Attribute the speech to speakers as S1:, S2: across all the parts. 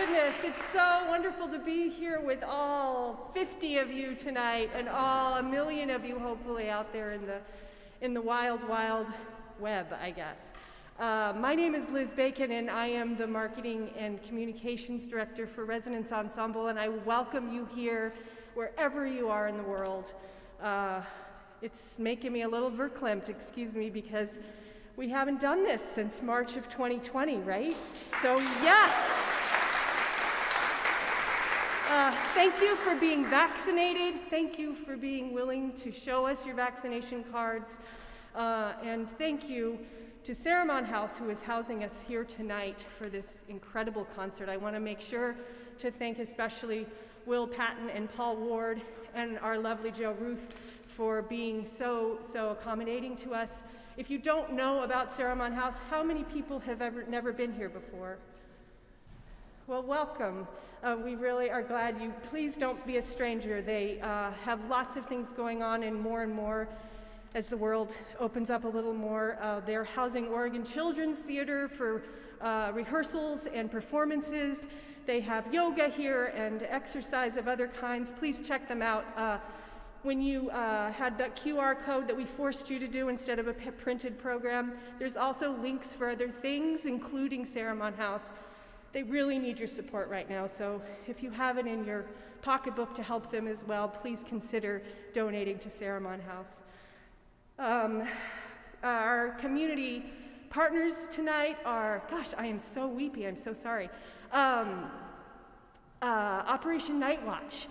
S1: goodness, it's so wonderful to be here with all 50 of you tonight and all 1 million of you hopefully out there in the wild, wild web, I guess. My name is Liz Bacon and I am the Marketing and Communications Director for Resonance Ensemble, and I welcome you here wherever you are in the world. It's making me a little verklempt, excuse me, because we haven't done this since March of 2020, right? So yes! Thank you for being vaccinated. Thank you for being willing to show us your vaccination cards. And thank you to Saramon House, who is housing us here tonight for this incredible concert. I want to make sure to thank especially Will Patton and Paul Ward and our lovely Joe Ruth for being so accommodating to us. If you don't know about Saramon House, how many people have never been here before? Well, welcome. We really are glad you. Please don't be a stranger. They have lots of things going on and more as the world opens up a little more. They're housing Oregon Children's Theater for rehearsals and performances. They have yoga here and exercise of other kinds. Please check them out. When you had that QR code that we forced you to do instead of a printed program, there's also links for other things, including Saramon House. They really need your support right now, so if you have it in your pocketbook to help them as well, please consider donating to Saramon House. Our community partners tonight are, gosh, I am so weepy, I'm so sorry. Operation Night Watch.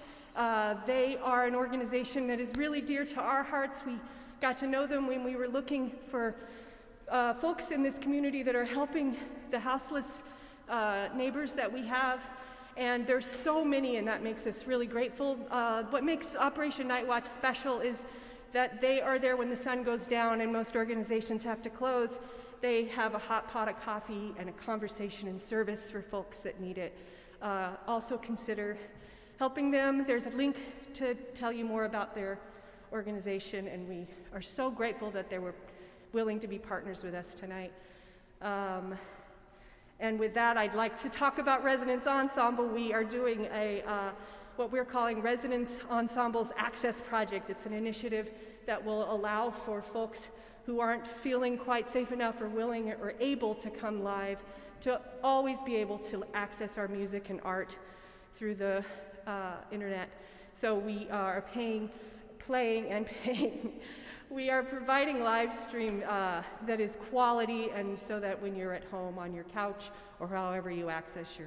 S1: They are an organization that is really dear to our hearts. We got to know them when we were looking for folks in this community that are helping the houseless neighbors that we have, and there's so many, and that makes us really grateful. What makes Operation Night Watch special is that they are there when the sun goes down and most organizations have to close. They have a hot pot of coffee and a conversation and service for folks that need it. Also consider helping them. There's a link to tell you more about their organization, and we are so grateful that they were willing to be partners with us tonight. And with that, I'd like to talk about Resonance Ensemble. We are doing what we're calling Resonance Ensemble's Access Project. It's an initiative that will allow for folks who aren't feeling quite safe enough or willing or able to come live to always be able to access our music and art through the internet. So we are playing and paying. We are providing live stream that is quality, and so that when you're at home on your couch or however you access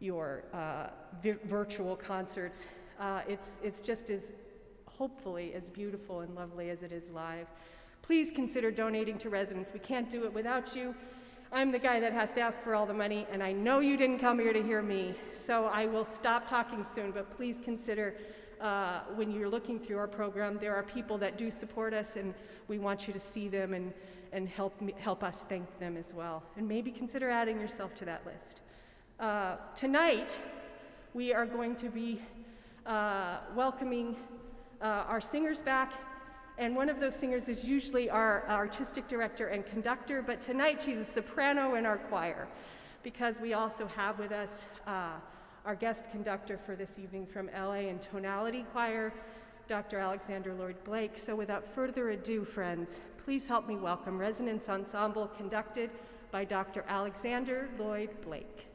S1: your virtual concerts, it's just as hopefully as beautiful and lovely as it is live. Please consider donating to Resonance. We can't do it without you. I'm the guy that has to ask for all the money, and I know you didn't come here to hear me, so I will stop talking soon, but please consider when you're looking through our program, there are people that do support us, and we want you to see them and help us thank them as well. And maybe consider adding yourself to that list. Tonight, we are going to be welcoming our singers back, and one of those singers is usually our artistic director and conductor, but tonight she's a soprano in our choir, because we also have with us our guest conductor for this evening from LA and Tonality Choir, Dr. Alexander Lloyd Blake. So without further ado, friends, please help me welcome Resonance Ensemble, conducted by Dr. Alexander Lloyd Blake.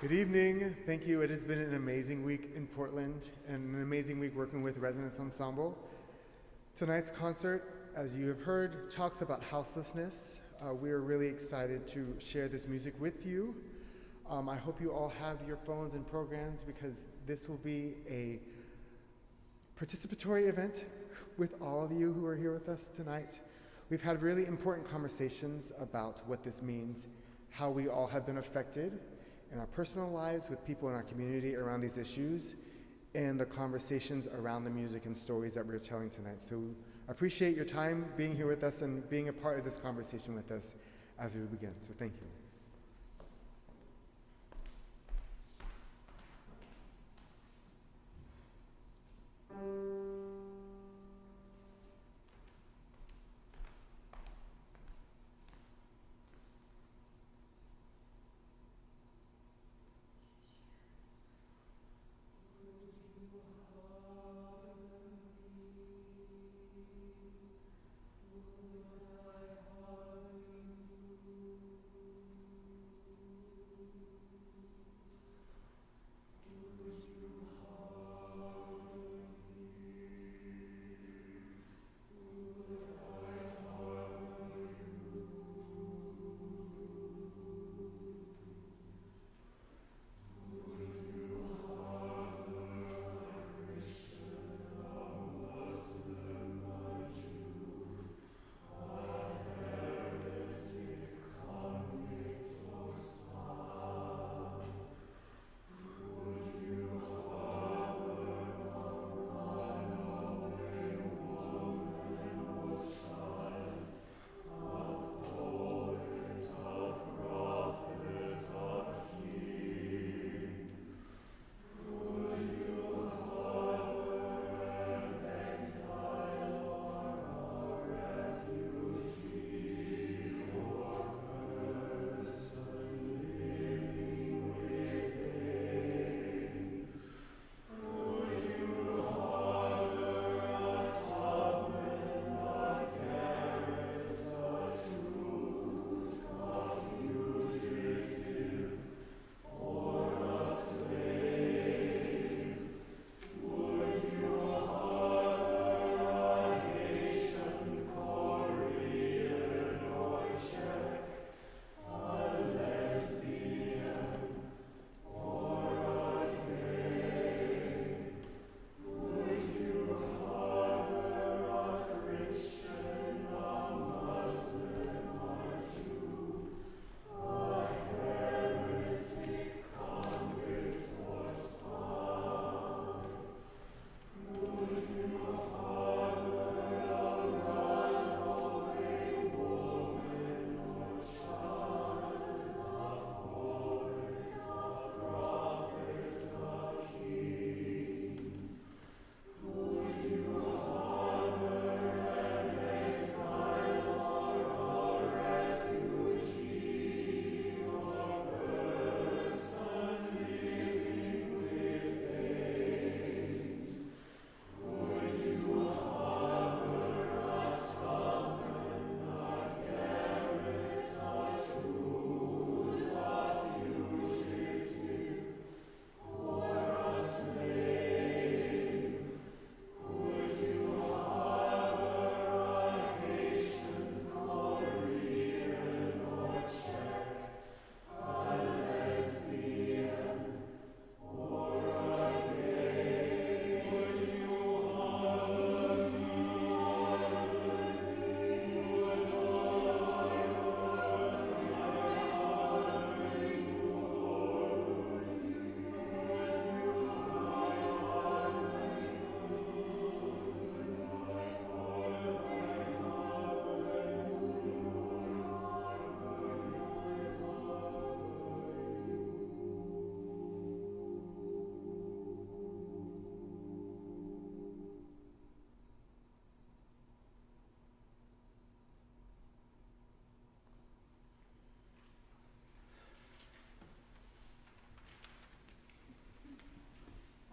S2: Good evening. Thank you. It has been an amazing week in Portland and an amazing week working with Resonance Ensemble. Tonight's concert, as you have heard, talks about houselessness. We are really excited to share this music with you. I hope you all have your phones and programs, because this will be a participatory event with all of you who are here with us tonight. We've had really important conversations about what this means, how we all have been affected in our personal lives with people in our community around these issues, and the conversations around the music and stories that we're telling tonight. So I appreciate your time being here with us and being a part of this conversation with us as we begin. So thank you.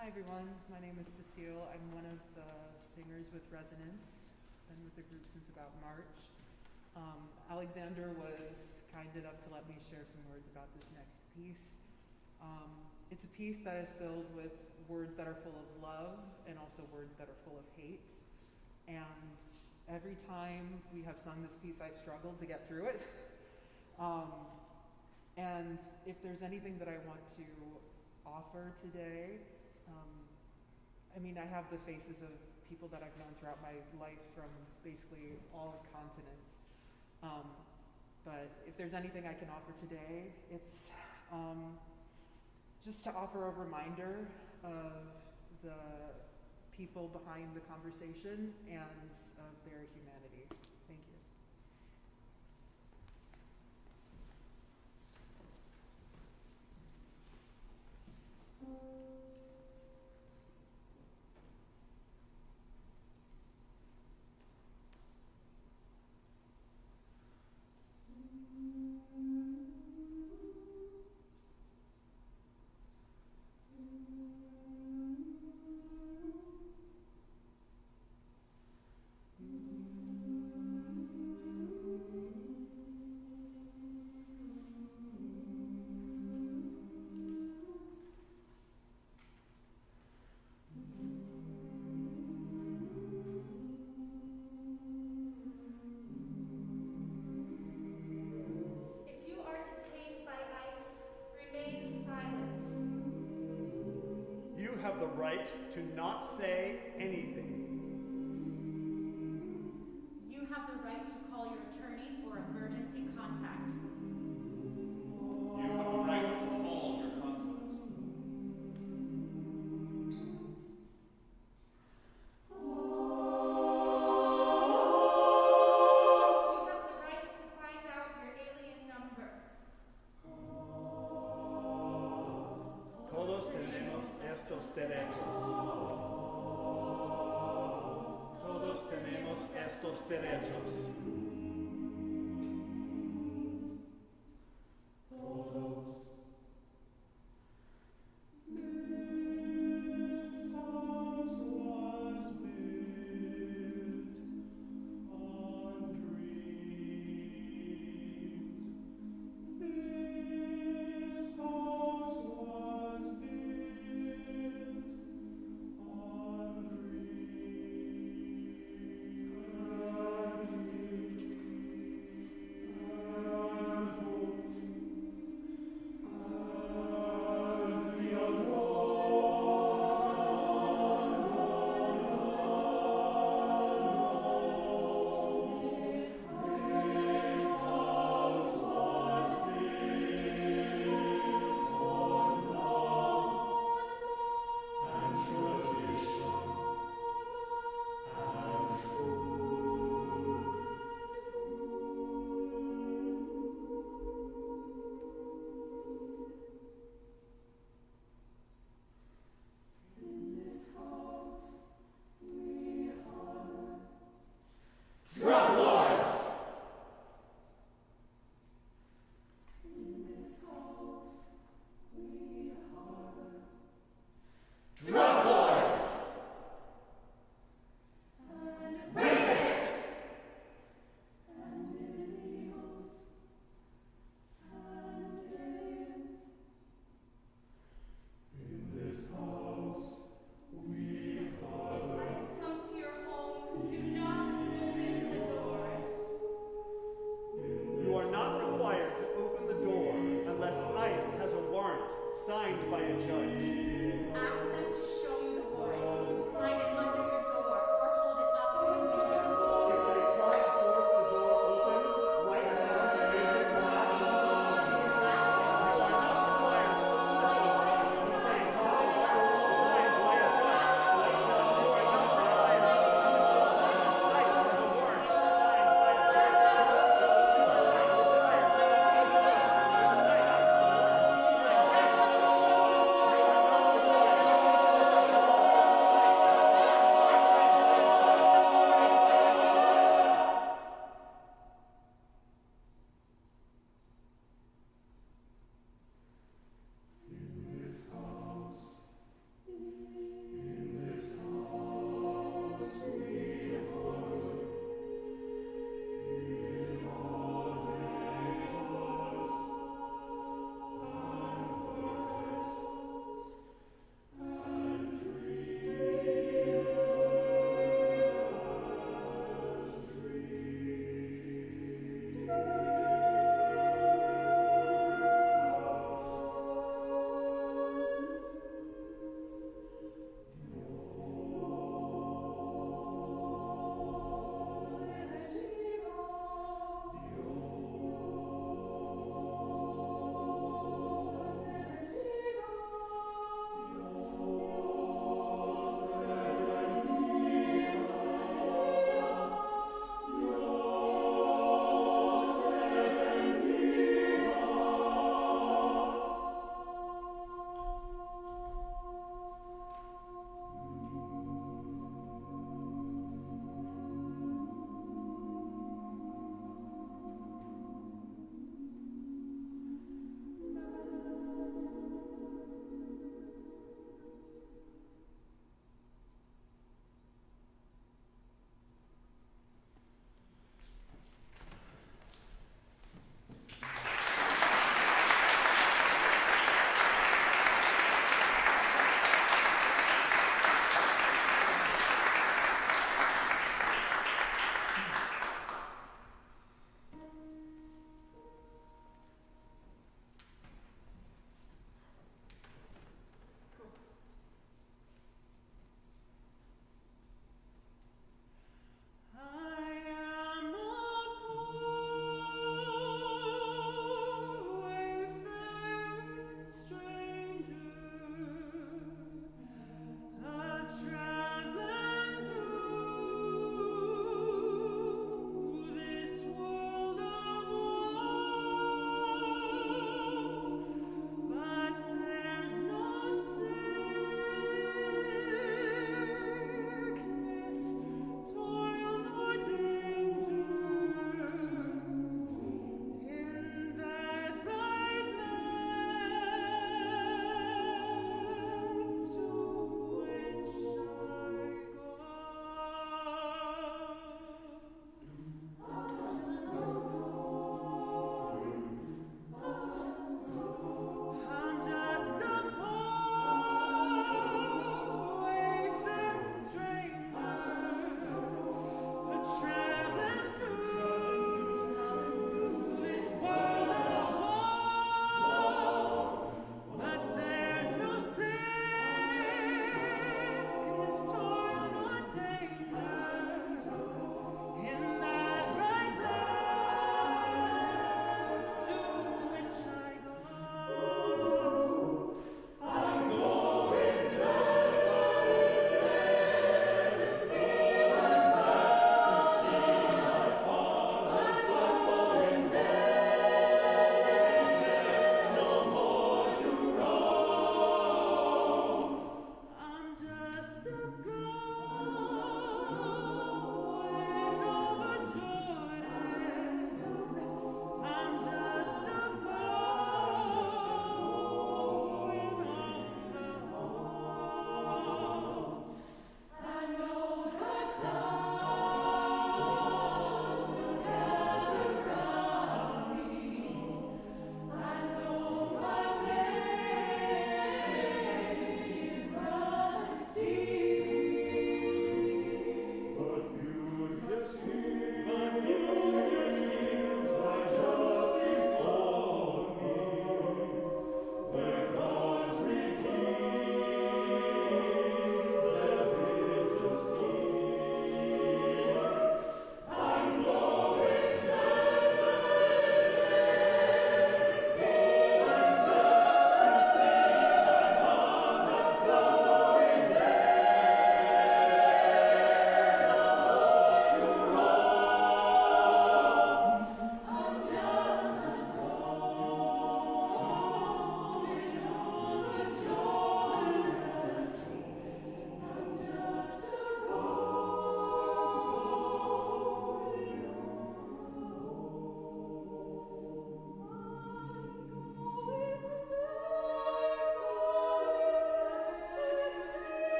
S3: Hi everyone, my name is Cecille. I'm one of the singers with Resonance. Been with the group since about March. Alexander was kind enough to let me share some words about this next piece. It's a piece that is filled with words that are full of love and also words that are full of hate. And every time we have sung this piece, I've struggled to get through it. And if there's anything that I want to offer today, I have the faces of people that I've known throughout my life from basically all continents. But if there's anything I can offer today, it's just to offer a reminder of the people behind the conversation and of their humanity. Thank you.
S4: Have the right to not say anything.
S5: You have the right to call your attorney or emergency contact.
S6: You have the right to call your consulate.
S1: You have the right to find out your alien number.
S4: Todos tenemos estos derechos. Todos tenemos estos derechos.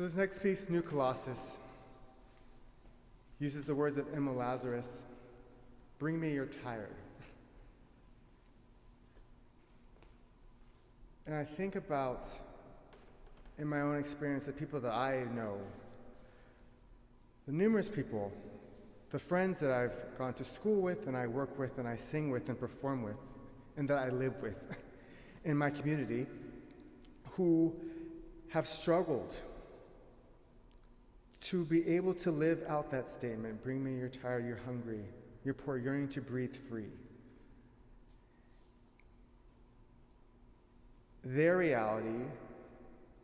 S2: So this next piece, New Colossus, uses the words of Emma Lazarus, "Bring me your tired." And I think about, in my own experience, the people that I know, the numerous people, the friends that I've gone to school with and I work with and I sing with and perform with and that I live with in my community, who have struggled to be able to live out that statement, "Bring me, you're tired, you're hungry, you're poor, yearning to breathe free." Their reality,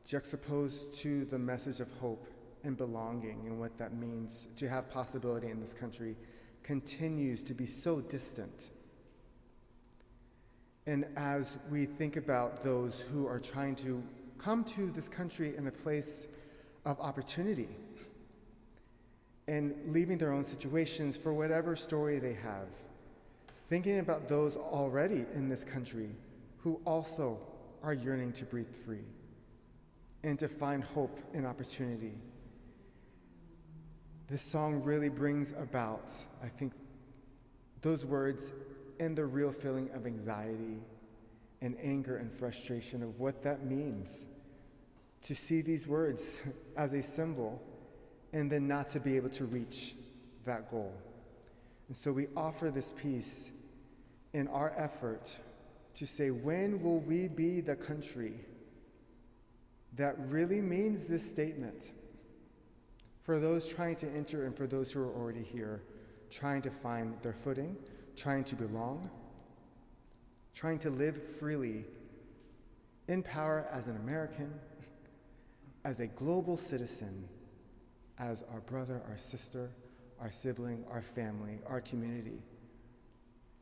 S2: juxtaposed to the message of hope and belonging and what that means to have possibility in this country, continues to be so distant. And as we think about those who are trying to come to this country in a place of opportunity and leaving their own situations for whatever story they have, thinking about those already in this country who also are yearning to breathe free and to find hope and opportunity. This song really brings about, I think, those words and the real feeling of anxiety and anger and frustration of what that means to see these words as a symbol and then not to be able to reach that goal. And so we offer this piece in our effort to say, when will we be the country that really means this statement for those trying to enter and for those who are already here, trying to find their footing, trying to belong, trying to live freely in power as an American, as a global citizen, as our brother, our sister, our sibling, our family, our community,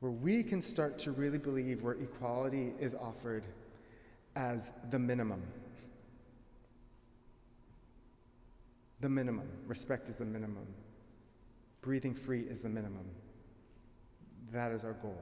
S2: where we can start to really believe where equality is offered as the minimum. The minimum. Respect is the minimum. Breathing free is the minimum. That is our goal.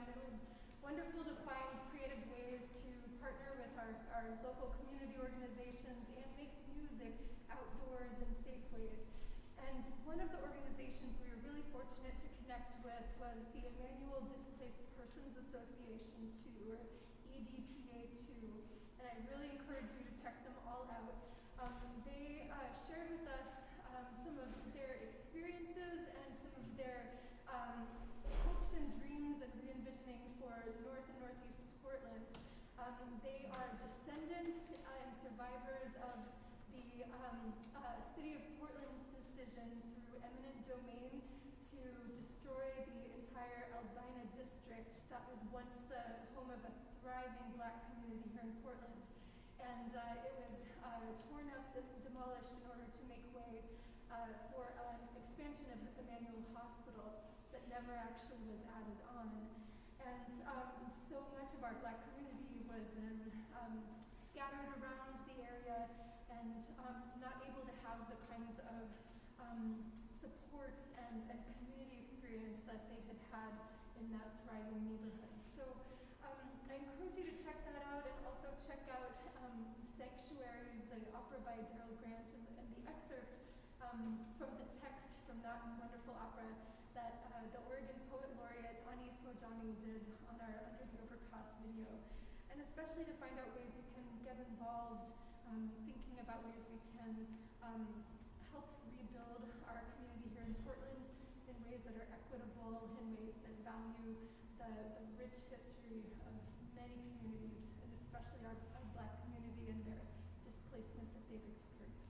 S7: it was wonderful to find creative ways to partner with our local community organizations and make music outdoors in safe ways. And one of the organizations we were really fortunate to connect with was the Emmanuel Displaced Persons Association 2, or EDPA 2, and I really encourage you to check them all out. They shared with us some of their experiences and some of their hopes and dreams and re-envisioning for North and Northeast Portland. They are descendants and survivors of the City of Portland's decision through eminent domain to destroy the entire Albina district that was once the home of a thriving Black community here in Portland. And it was torn up, demolished in order to make way for an expansion of Emmanuel Hospital that never actually was added on. And so much of our Black community was then scattered around the area and not able to have the kinds of supports and community experience that they had had in that thriving neighborhood. So I encourage you to check that out, and also check out Sanctuaries, the opera by DeReau Grant, and the excerpt from the text from that wonderful opera that the Oregon Poet Laureate Anis Mojani did on our Under the Overpass video. And especially to find out ways you can get involved, thinking about ways we can help rebuild our community here in Portland in ways that are equitable, in ways that value the rich history of many communities, and especially our Black community and their displacement that they've experienced.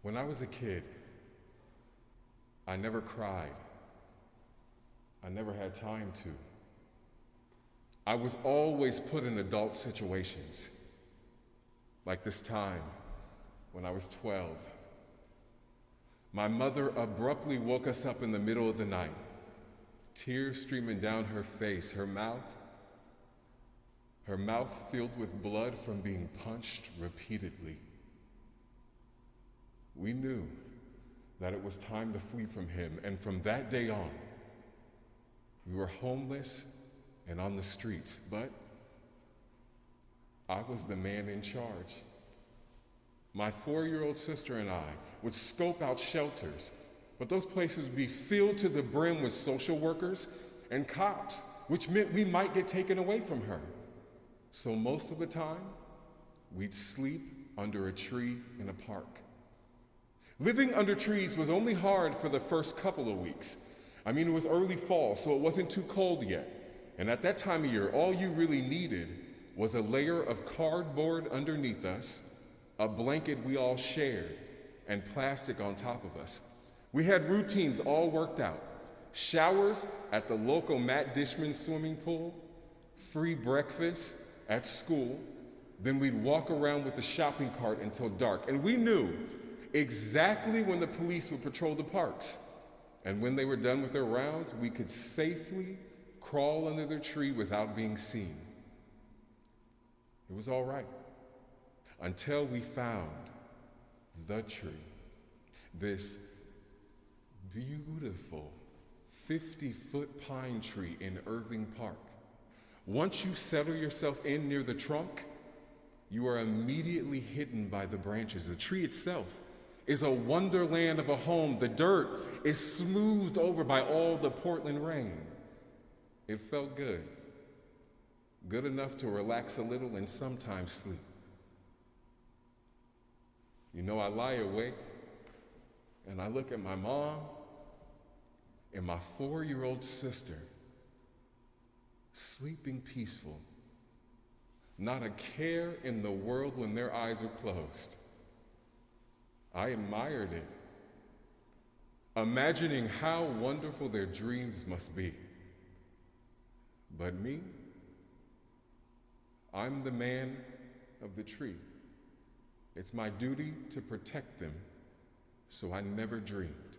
S8: When I was a kid, I never cried. I never had time to. I was always put in adult situations, like this time when I was 12. My mother abruptly woke us up in the middle of the night, tears streaming down her face, her mouth filled with blood from being punched repeatedly. We knew that it was time to flee from him, and from that day on, we were homeless and on the streets, but I was the man in charge. My 4-year-old sister and I would scope out shelters, but those places would be filled to the brim with social workers and cops, which meant we might get taken away from her. So most of the time, we'd sleep under a tree in a park. Living under trees was only hard for the first couple of weeks. I mean, it was early fall, so it wasn't too cold yet. And at that time of year, all you really needed was a layer of cardboard underneath us, a blanket we all shared, and plastic on top of us. We had routines all worked out. Showers at the local Matt Dishman swimming pool, free breakfast at school, then we'd walk around with the shopping cart until dark. And we knew exactly when the police would patrol the parks. And when they were done with their rounds, we could safely crawl under the tree without being seen. It was all right, until we found the tree, this beautiful 50-foot pine tree in Irving Park. Once you settle yourself in near the trunk, you are immediately hidden by the branches. The tree itself is a wonderland of a home. The dirt is smoothed over by all the Portland rain. It felt good. Good enough to relax a little and sometimes sleep. You know, I lie awake and I look at my mom and my 4-year-old sister sleeping peaceful. Not a care in the world when their eyes were closed. I admired it, imagining how wonderful their dreams must be. But me, I'm the man of the tree. It's my duty to protect them, so I never dreamed.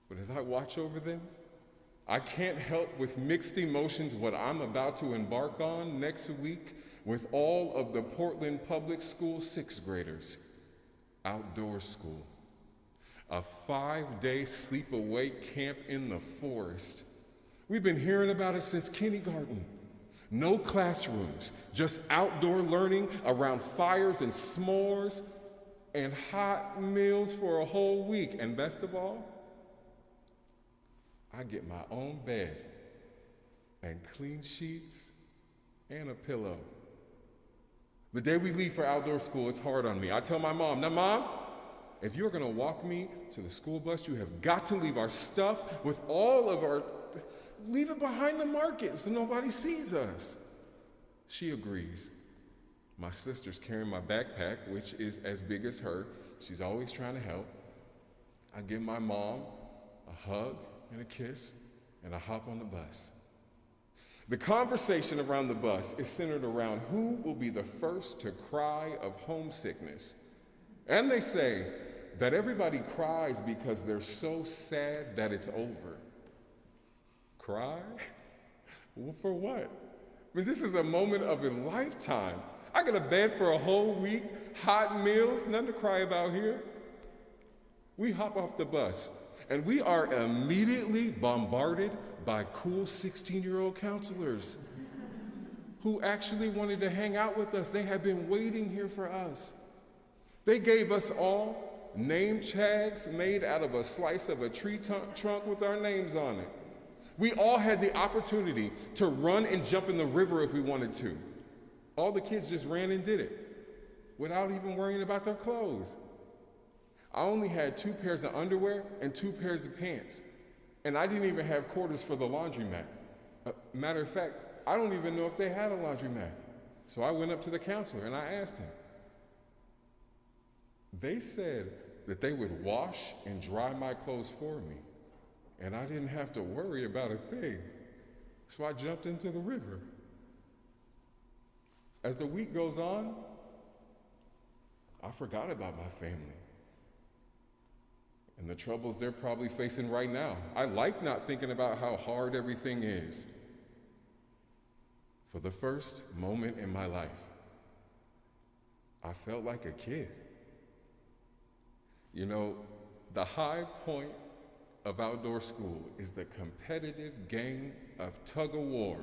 S8: But as I watch over them, I can't help with mixed emotions what I'm about to embark on next week with all of the Portland Public School 6th graders. Outdoor school. A 5-day sleepaway camp in the forest. We've been hearing about it since kindergarten. No classrooms, just outdoor learning around fires and s'mores and hot meals for a whole week. And best of all, I get my own bed and clean sheets and a pillow. The day we leave for outdoor school, it's hard on me. I tell my mom, now Mom, if you're gonna walk me to the school bus, you have got to leave our stuff with all of our, leave it behind the market so nobody sees us. She agrees. My sister's carrying my backpack, which is as big as her. She's always trying to help. I give my mom a hug and a kiss, and I hop on the bus. The conversation around the bus is centered around who will be the first to cry of homesickness. And they say that everybody cries because they're so sad that it's over. Cry? Well, for what? I mean, this is a moment of a lifetime. I got a bed for a whole week, hot meals, nothing to cry about here. We hop off the bus, and we are immediately bombarded by cool 16-year-old counselors who actually wanted to hang out with us. They had been waiting here for us. They gave us all name tags made out of a slice of a tree trunk with our names on it. We all had the opportunity to run and jump in the river if we wanted to. All the kids just ran and did it without even worrying about their clothes. I only had 2 pairs of underwear and 2 pairs of pants. And I didn't even have quarters for the laundromat. Matter of fact, I don't even know if they had a laundromat. So I went up to the counselor and I asked him, They said that they would wash and dry my clothes for me, and I didn't have to worry about a thing. So I jumped into the river. As the week goes on, I forgot about my family and the troubles they're probably facing right now. I like not thinking about how hard everything is. For the first moment in my life, I felt like a kid. You know, the high point of outdoor school is the competitive game of tug-of-war.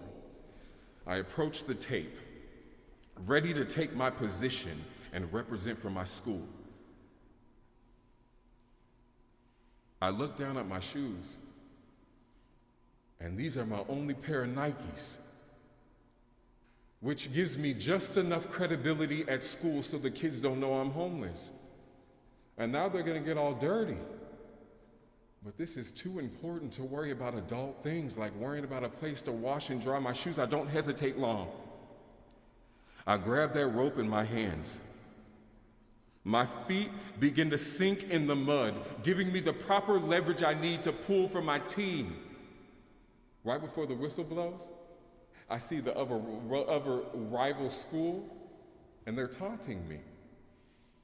S8: I approached the tape, ready to take my position and represent for my school. I looked down at my shoes, and these are my only pair of Nikes, which gives me just enough credibility at school so the kids don't know I'm homeless. And now they're gonna get all dirty. But this is too important to worry about adult things like worrying about a place to wash and dry my shoes. I don't hesitate long. I grab that rope in my hands. My feet begin to sink in the mud, giving me the proper leverage I need to pull for my team. Right before the whistle blows, I see the other rival school, and they're taunting me,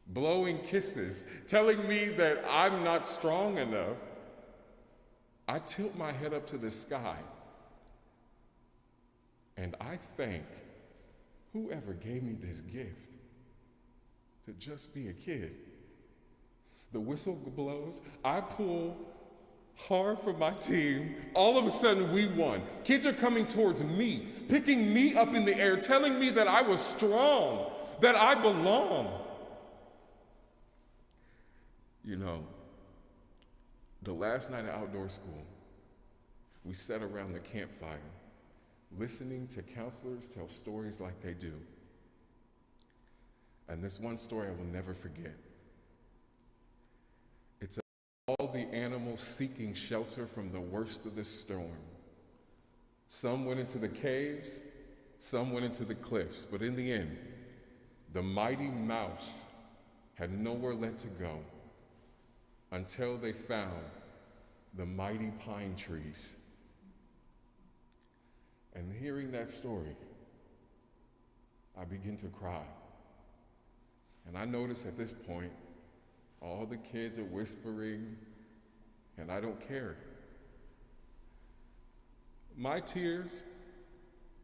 S8: blowing kisses, telling me that I'm not strong enough. I tilt my head up to the sky, and I thank whoever gave me this gift to just be a kid. The whistle blows, I pull hard for my team. All of a sudden, we won. Kids are coming towards me, picking me up in the air, telling me that I was strong, that I belong. You know, the last night of outdoor school, we sat around the campfire, listening to counselors tell stories like they do. And this one story I will never forget. It's all the animals seeking shelter from the worst of the storm. Some went into the caves, some went into the cliffs, but in the end, the mighty mouse had nowhere left to go until they found the mighty pine trees. And hearing that story, I begin to cry. And I notice at this point, all the kids are whispering, and I don't care. My tears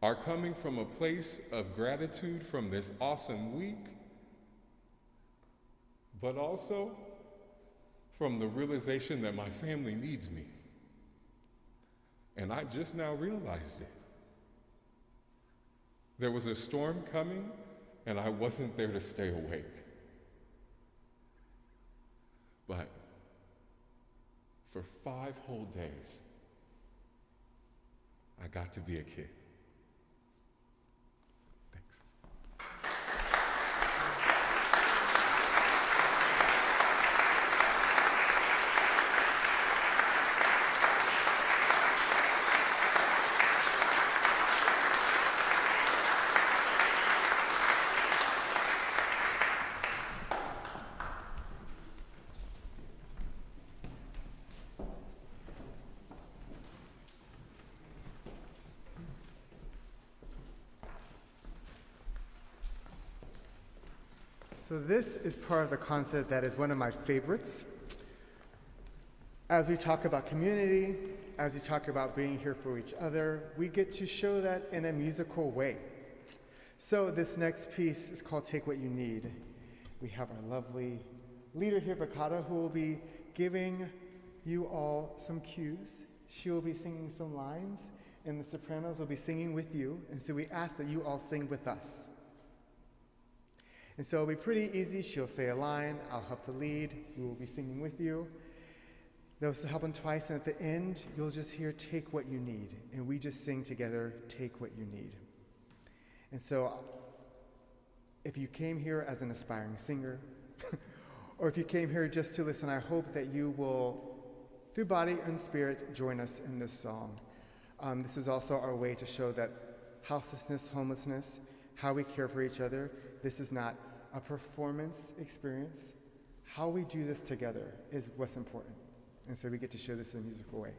S8: are coming from a place of gratitude from this awesome week, but also from the realization that my family needs me. And I just now realized it. There was a storm coming, and I wasn't there to stay awake. But for 5 whole days, I got to be a kid. Thanks.
S2: So this is part of the concert that is one of my favorites. As we talk about community, as we talk about being here for each other, we get to show that in a musical way. So this next piece is called Take What You Need. We have our lovely leader here, Vakare, who will be giving you all some cues. She will be singing some lines, and the sopranos will be singing with you. And so we ask that you all sing with us. And so it'll be pretty easy. She'll say a line, I'll help to lead, we will be singing with you. Those will happen twice, and at the end, you'll just hear Take What You Need. And we just sing together, Take What You Need. And so if you came here as an aspiring singer, or if you came here just to listen, I hope that you will, through body and spirit, join us in this song. This is also our way to show that houselessness, homelessness, how we care for each other, this is not a performance experience, how we do this together is what's important. And so we get to show this in a musical way.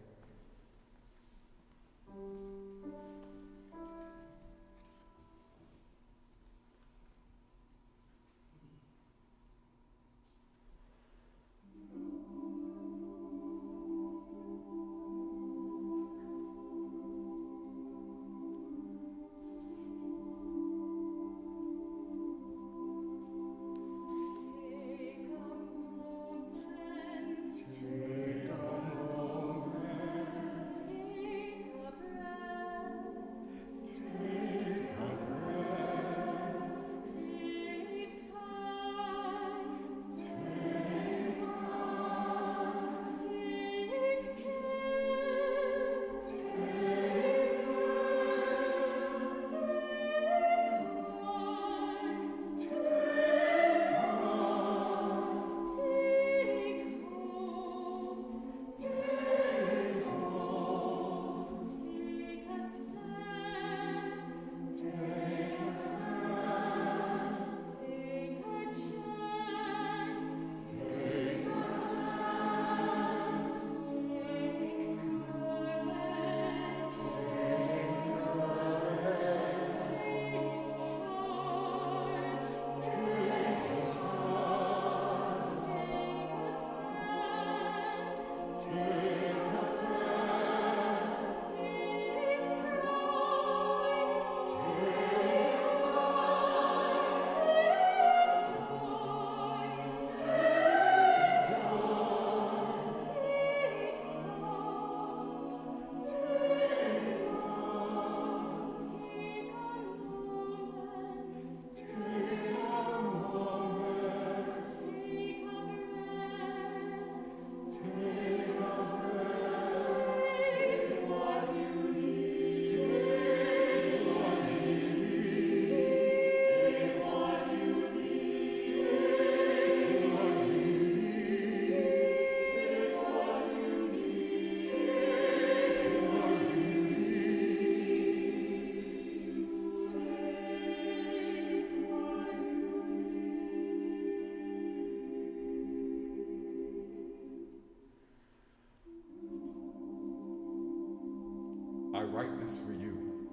S8: I write this for you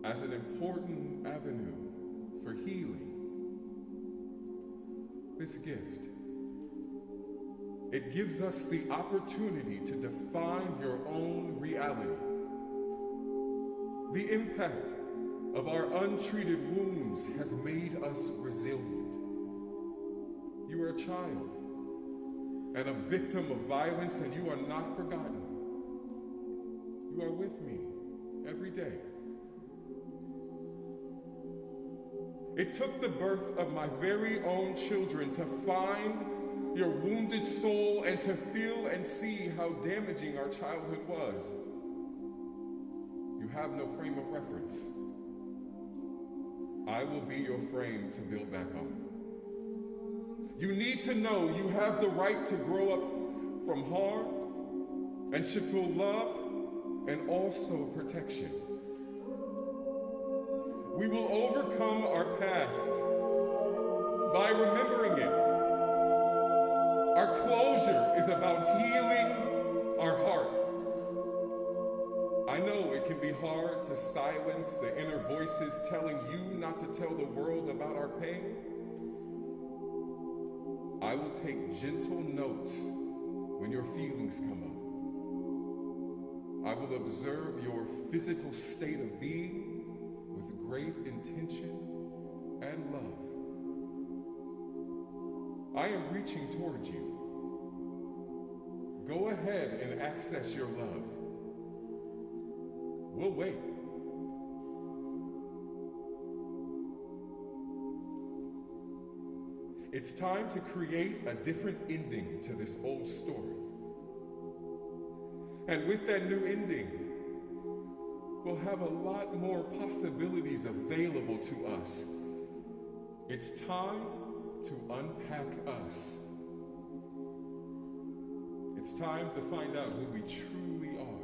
S8: as an important avenue for healing. This gift, it gives us the opportunity to define your own reality. The impact of our untreated wounds has made us resilient. You are a child and a victim of violence, and you are not forgotten. You are with me every day. It took the birth of my very own children to find your wounded soul and to feel and see how damaging our childhood was. You have no frame of reference. I will be your frame to build back on. You need to know you have the right to grow up from harm and should feel love and also protection. We will overcome our past by remembering it. Our closure is about healing our heart. I know it can be hard to silence the inner voices telling you not to tell the world about our pain. I will take gentle notes when your feelings come up. I will observe your physical state of being with great intention and love. I am reaching toward you. Go ahead and access your love. We'll wait. It's time to create a different ending to this old story. And with that new ending, we'll have a lot more possibilities available to us. It's time to unpack us. It's time to find out who we truly are.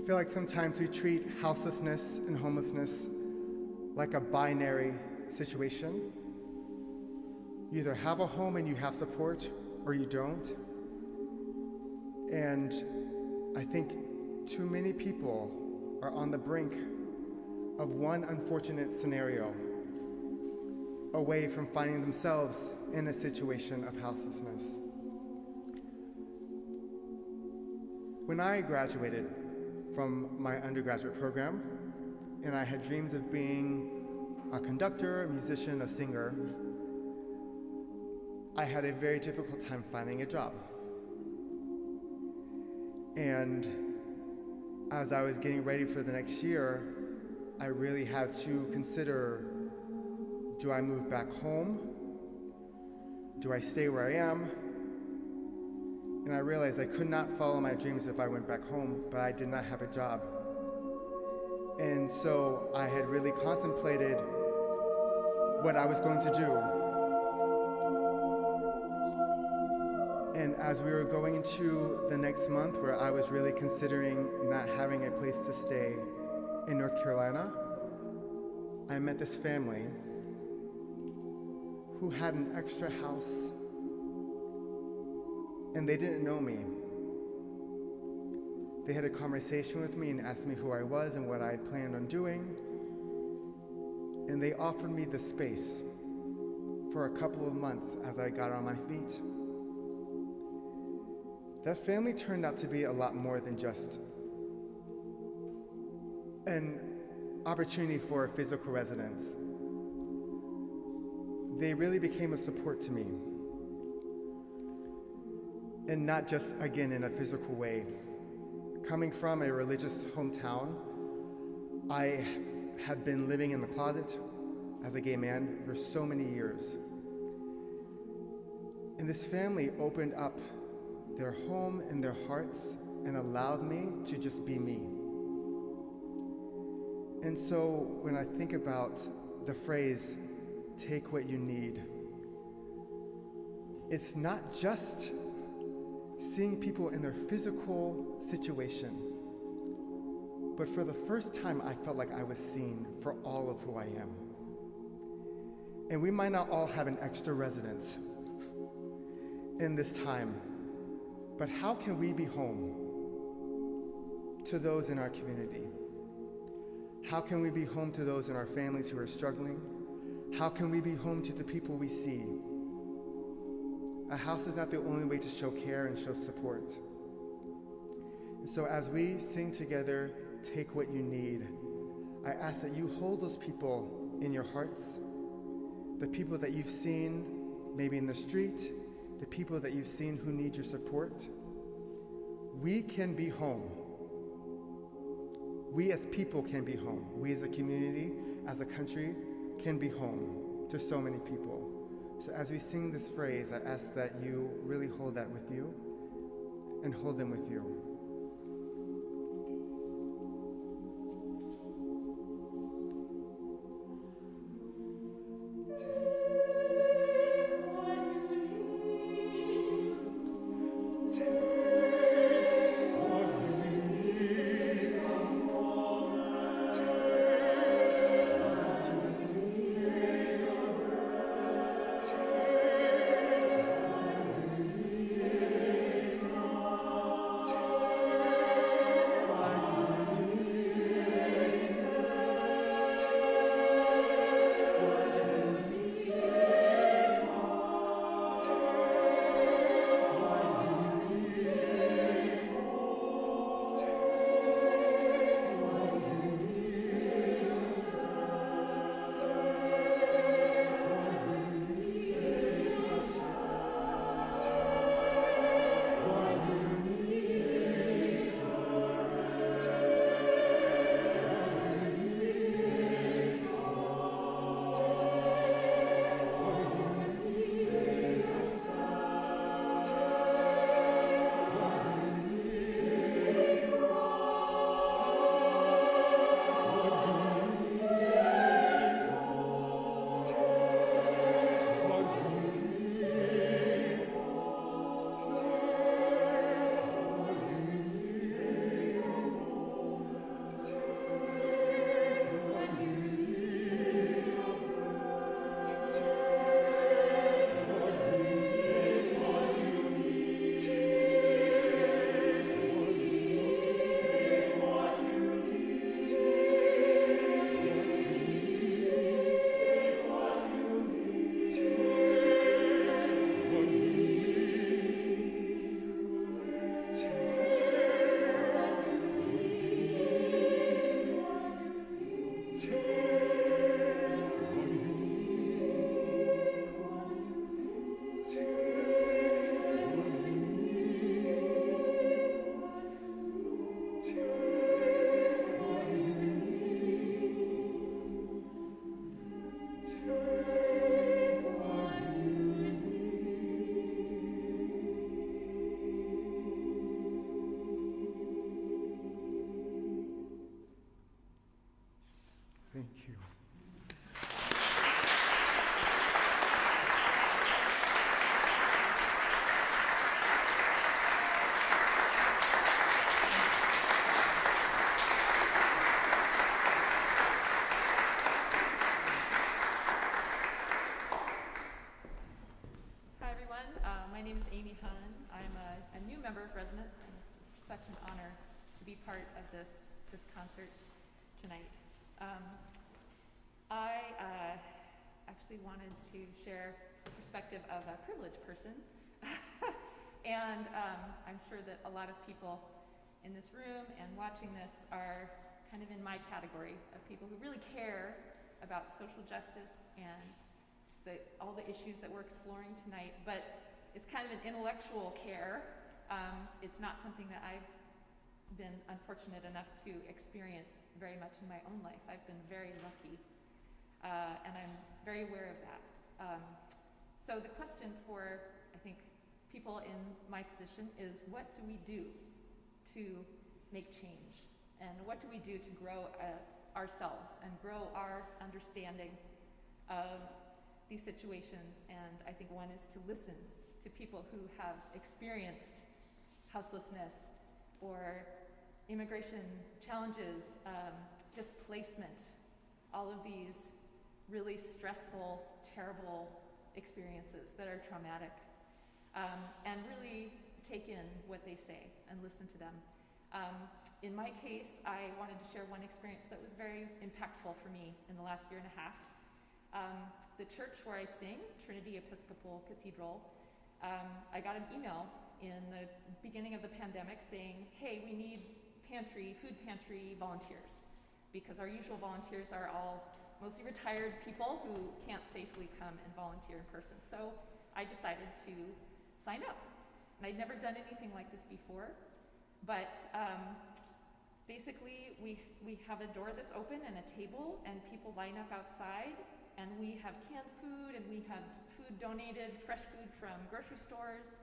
S2: feel like sometimes we treat houselessness and homelessness like a binary situation. You either have a home and you have support, or you don't. And I think too many people are on the brink of one unfortunate scenario away from finding themselves in a situation of houselessness. When I graduated from my undergraduate program, and I had dreams of being a conductor, a musician, a singer, I had a very difficult time finding a job. And as I was getting ready for the next year, I really had to consider, do I move back home? Do I stay where I am? And I realized I could not follow my dreams if I went back home, but I did not have a job. And so I had really contemplated what I was going to do. And as we were going into the next month, where I was really considering not having a place to stay in North Carolina, I met this family who had an extra house, and they didn't know me. They had a conversation with me and asked me who I was and what I had planned on doing, and they offered me the space for a couple of months as I got on my feet. That family turned out to be a lot more than just an opportunity for physical residence. They really became a support to me. And not just, again, in a physical way. Coming from a religious hometown, I had been living in the closet as a gay man for so many years. And this family opened up their home and their hearts and allowed me to just be me. And so when I think about the phrase, take what you need, it's not just seeing people in their physical situation, but for the first time I felt like I was seen for all of who I am. And we might not all have an extra residence in this time, but how can we be home to those in our community? How can we be home to those in our families who are struggling? How can we be home to the people we see? A house is not the only way to show care and show support. And so as we sing together, Take What You Need, I ask that you hold those people in your hearts, the people that you've seen maybe in the street, the people that you've seen who need your support. We can be home. We as people can be home. We as a community, as a country, can be home to so many people. So as we sing this phrase, I ask that you really hold that with you and hold them with you.
S9: Hunn. I'm a new member of Resonance, and it's such an honor to be part of this concert tonight. I actually wanted to share the perspective of a privileged person, and I'm sure that a lot of people in this room and watching this are kind of in my category of people who really care about social justice and all the issues that we're exploring tonight, but it's kind of an intellectual care. It's not something that I've been unfortunate enough to experience very much in my own life. I've been very lucky, and I'm very aware of that. So the question for, I think, people in my position is, what do we do to make change? And what do we do to grow ourselves and grow our understanding of these situations? And I think one is to listen to people who have experienced houselessness or immigration challenges, displacement, all of these really stressful, terrible experiences that are traumatic, and really take in what they say and listen to them. In my case, I wanted to share one experience that was very impactful for me in the last year and a half. The church where I sing, Trinity Episcopal Cathedral, I got an email in the beginning of the pandemic saying, hey, we need food pantry volunteers, because our usual volunteers are all mostly retired people who can't safely come and volunteer in person. So I decided to sign up. And I'd never done anything like this before, but basically we have a door that's open and a table, and people line up outside, and we have canned food, and we have food donated, fresh food from grocery stores,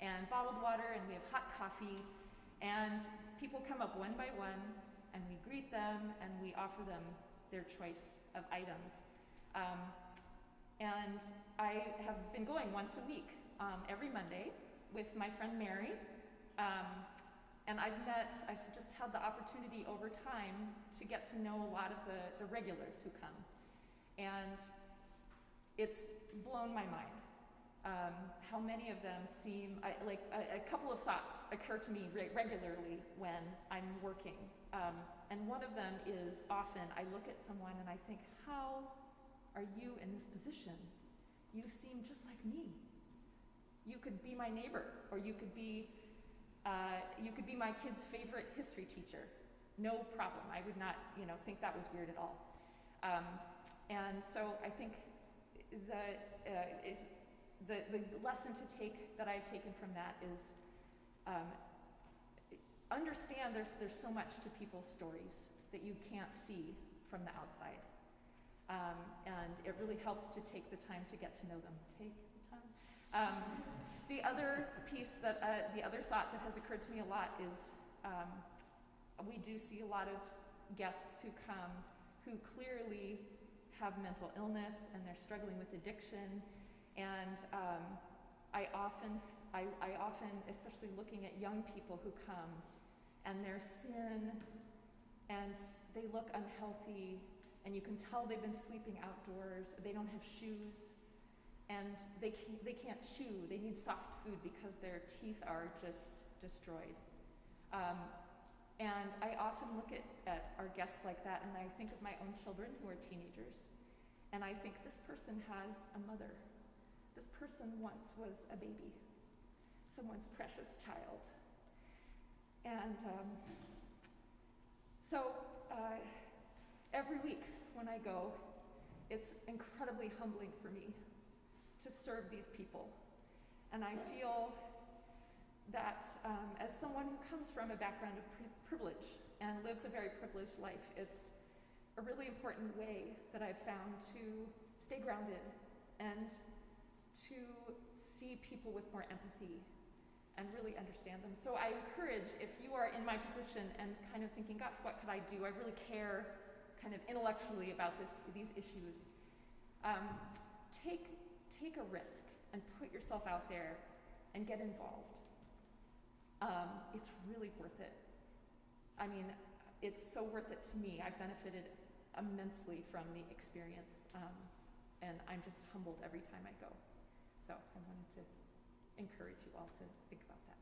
S9: and bottled water, and we have hot coffee, and people come up one by one, and we greet them, and we offer them their choice of items. And I have been going once a week, every Monday, with my friend Mary, and I've just had the opportunity over time to get to know a lot of the regulars who come. And it's blown my mind how many of them seem, a couple of thoughts occur to me regularly when I'm working. And one of them is, often I look at someone and I think, how are you in this position? You seem just like me. You could be my neighbor, or you could be my kid's favorite history teacher. No problem. I would not, think that was weird at all. And so I think the lesson that I've taken from that is understand there's so much to people's stories that you can't see from the outside. And it really helps to take the time to get to know them. Take the time. The other piece the other thought that has occurred to me a lot is we do see a lot of guests who come who clearly have mental illness and they're struggling with addiction. And I often, especially looking at young people who come, and they're thin, and they look unhealthy, and you can tell they've been sleeping outdoors. They don't have shoes, and they can't chew. They need soft food because their teeth are just destroyed. And I often look at our guests like that, and I think of my own children who are teenagers, and I think this person has a mother. This person once was a baby, someone's precious child. And so every week when I go, it's incredibly humbling for me to serve these people. And I feel that as someone who comes from a background of privilege and lives a very privileged life, it's a really important way that I've found to stay grounded and to see people with more empathy and really understand them. So I encourage, if you are in my position and kind of thinking, gosh, what could I do? I really care kind of intellectually about these issues. Take a risk and put yourself out there and get involved. It's really worth it. I mean, it's so worth it to me. I've benefited immensely from the experience, and I'm just humbled every time I go. So I wanted to encourage you all to think about that.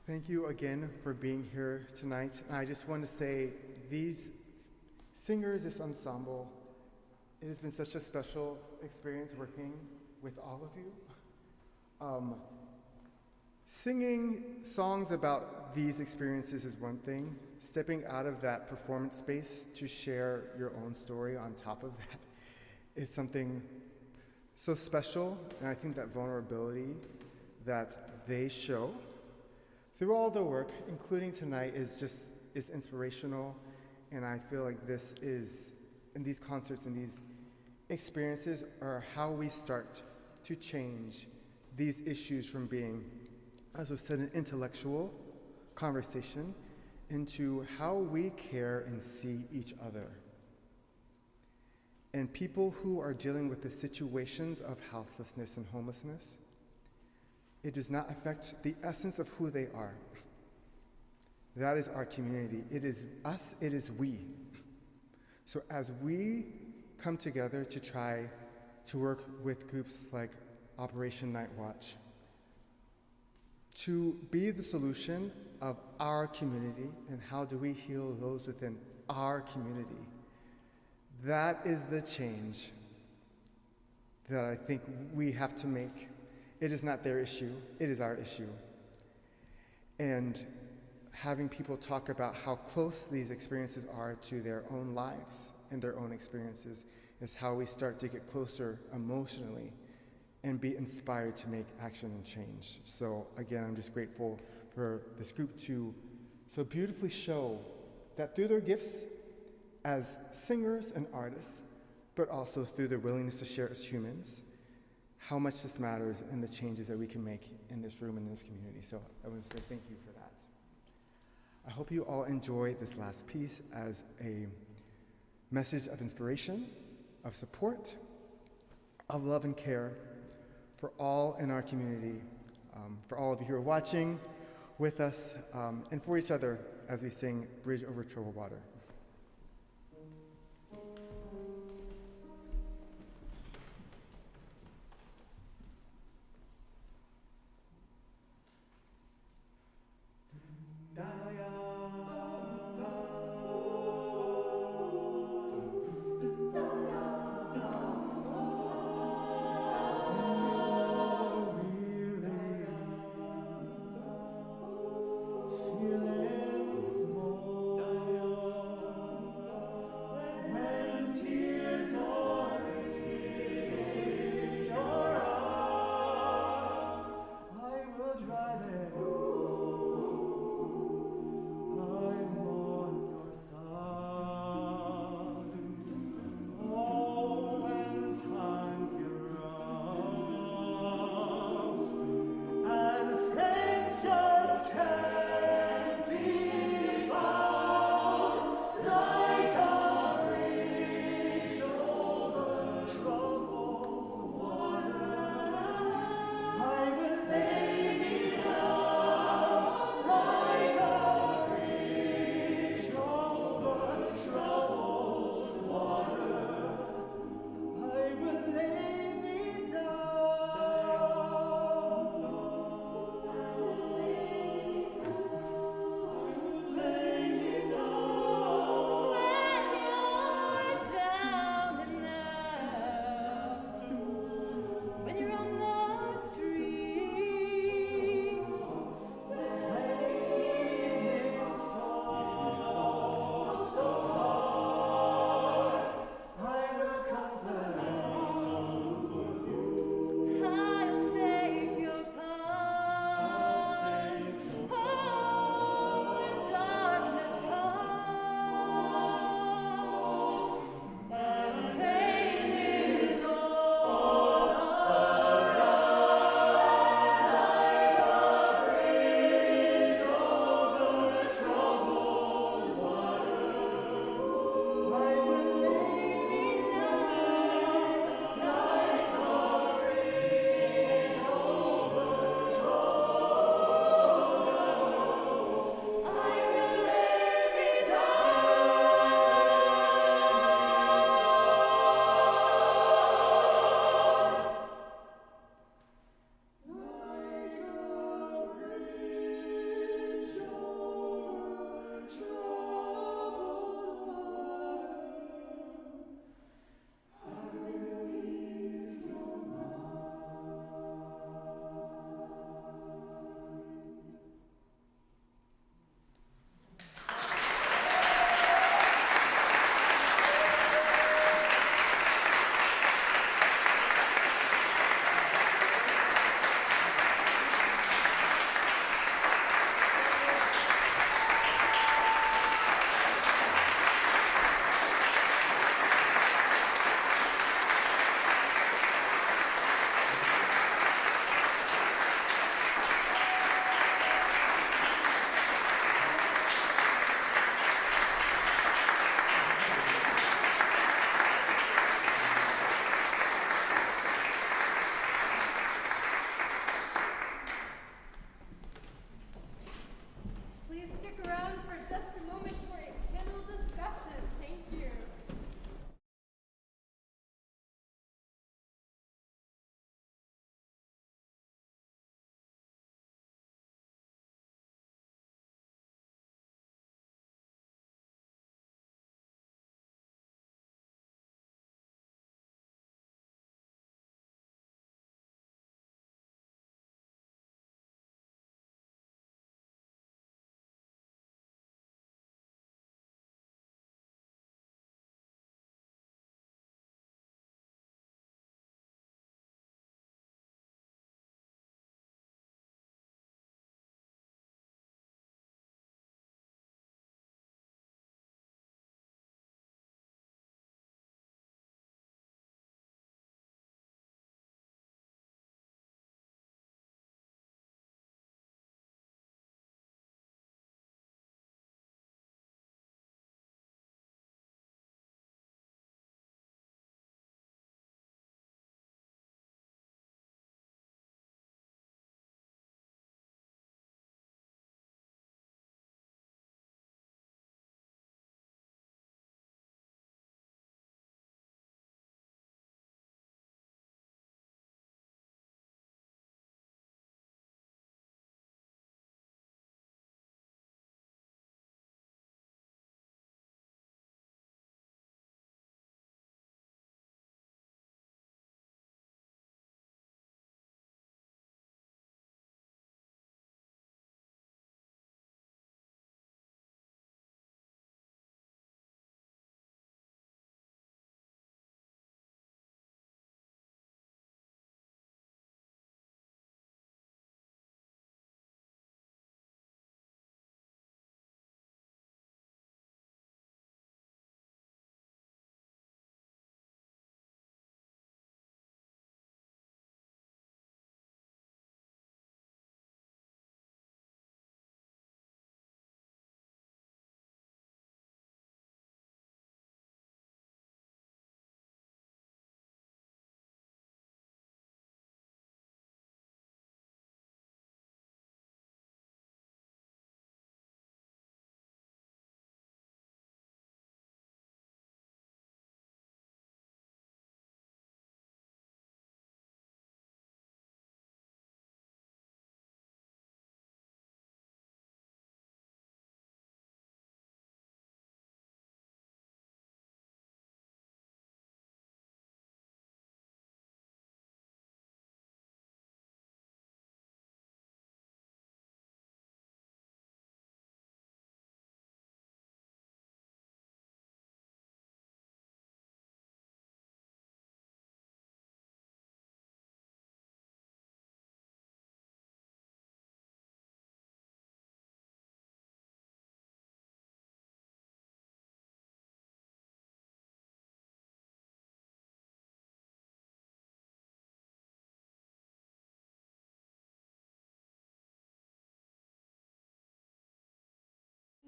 S2: Thank you again for being here tonight. And I just want to say, these singers, this ensemble, it has been such a special experience working with all of you. Singing songs about these experiences is one thing. Stepping out of that performance space to share your own story on top of that is something so special. And I think that vulnerability that they show through all the work, including tonight, is inspirational. And I feel like this is, in these concerts and these experiences, are how we start to change these issues from being, as was said, an intellectual conversation into how we care and see each other. and people who are dealing with the situations of houselessness and homelessness, it does not affect the essence of who they are. That is our community. It is us, it is we. So as we come together to try to work with groups like Operation Night Watch, to be the solution of our community and how do we heal those within our community, that is the change that I think we have to make. It is not their issue, it is our issue. And having people talk about how close these experiences are to their own lives and their own experiences is how we start to get closer emotionally and be inspired to make action and change. So again, I'm just grateful for this group to so beautifully show that through their gifts as singers and artists, but also through their willingness to share as humans, how much this matters and the changes that we can make in this room and in this community. So I want to say thank you for that. I hope you all enjoy this last piece as a message of inspiration, of support, of love and care for all in our community, for all of you who are watching with us, and for each other as we sing Bridge Over Troubled Water.
S10: Feeling small.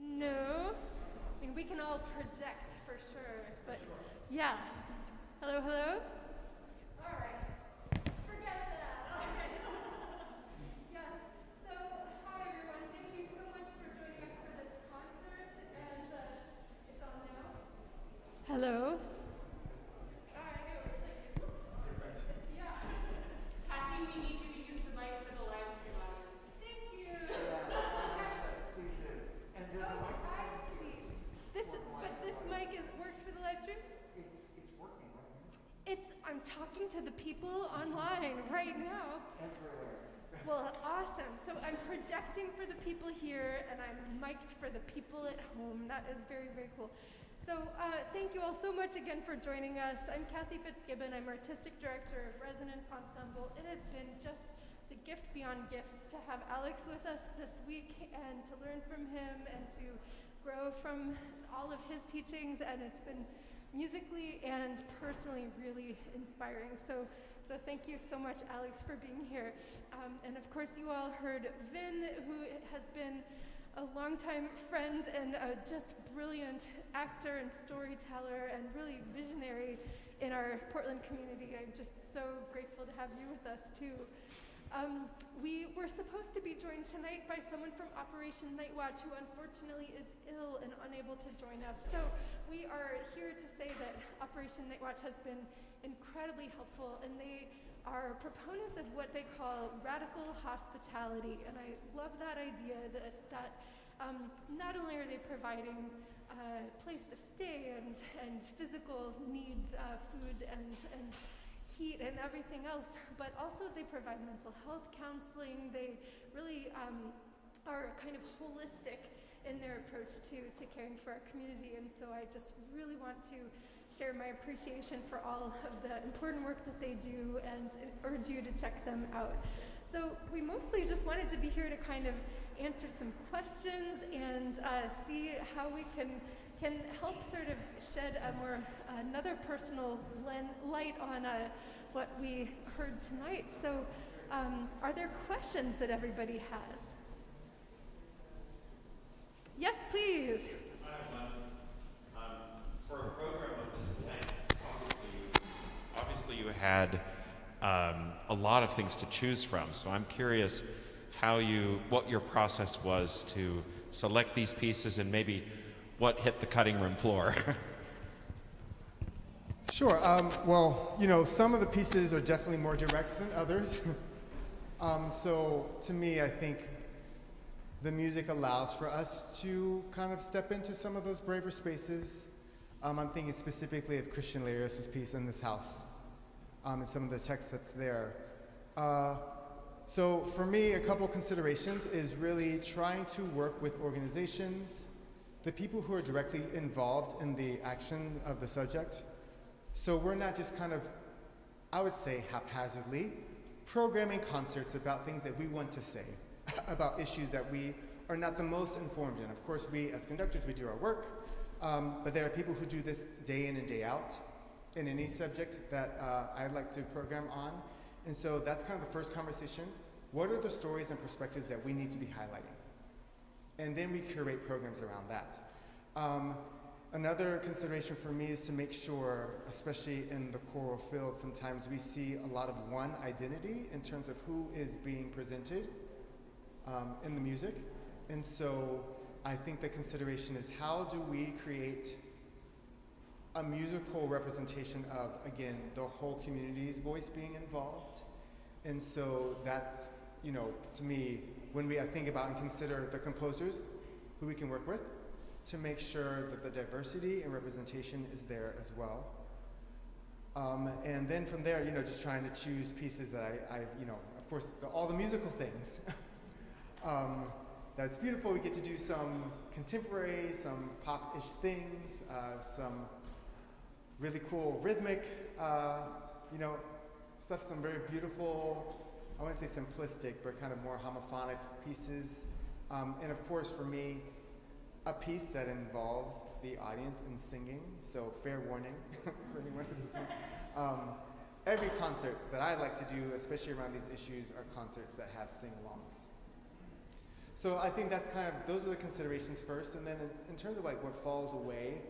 S7: No. I mean, we can all project for sure, but yeah. Hello, hello? All right. Forget that. All right. Yes. So, hi everyone. Thank you so much for joining us for this concert, and it's on now. Hello. All right. Yeah.
S5: Kathy, we need you to use the mic for the live stream audience.
S7: Thank you.
S4: Please do. And there's a mic.
S7: I see. But this mic works for the live stream?
S4: It's working right now.
S7: I'm talking to the people online right now.
S4: Everywhere.
S7: Well, awesome. So I'm projecting for the people here, and I'm mic'd for the people at home. That is very, very cool. So thank you all so much again for joining us. I'm Katherine FitzGibbon. I'm Artistic Director of Resonance Ensemble. It has been just the gift beyond gifts to have Alex with us this week and to learn from him and to grow from all of his teachings, and it's been musically and personally really inspiring. So thank you so much, Alex, for being here. And of course, you all heard Vin, who has been a longtime friend and a just brilliant actor and storyteller and really visionary in our Portland community. I'm just so grateful to have you with us too. We were supposed to be joined tonight by someone from Operation Nightwatch, who unfortunately is ill and unable to join us. So we are here to say that Operation Nightwatch has been incredibly helpful, and they are proponents of what they call radical hospitality. And I love that idea that not only are they providing a place to stay and physical needs, food and heat and everything else, but also they provide mental health counseling. They really are kind of holistic in their approach to caring for our community. And so I just really want to share my appreciation for all of the important work that they do and urge you to check them out. So we mostly just wanted to be here to kind of answer some questions and see how we can help sort of shed another personal light on what we heard tonight. So are there questions that everybody has? Yes, please.
S6: I have one. For a program of this length, obviously you had a lot of things to choose from. So I'm curious what your process was to select these pieces and maybe what hit the cutting room floor.
S2: Sure. Well, some of the pieces are definitely more direct than others. So to me, I think the music allows for us to kind of step into some of those braver spaces. I'm thinking specifically of Christian Larios' piece in this house and some of the text that's there. So for me, a couple considerations is really trying to work with organizations, the people who are directly involved in the action of the subject. So we're not just kind of, I would say haphazardly, programming concerts about things that we want to say, about issues that we are not the most informed in. Of course, we as conductors, we do our work, but there are people who do this day in and day out in any subject that I'd like to program on. And so that's kind of the first conversation. What are the stories and perspectives that we need to be highlighting? And then we curate programs around that. Another consideration for me is to make sure, especially in the choral field, sometimes we see a lot of one identity in terms of who is being presented in the music. And so I think the consideration is, how do we create a musical representation of, again, the whole community's voice being involved? And so that's, to me, when I think about and consider the composers who we can work with, to make sure that the diversity and representation is there as well. And then from there, just trying to choose pieces that I of course, all the musical things. That's beautiful. We get to do some contemporary, some pop-ish things, some really cool rhythmic, stuff, some very beautiful, I wouldn't say simplistic, but kind of more homophonic pieces. And of course, for me, a piece that involves the audience in singing, so fair warning for anyone who's listening. Every concert that I like to do, especially around these issues, are concerts that have sing-alongs. So I think that's kind of, those are the considerations first, and then in terms of like what falls away,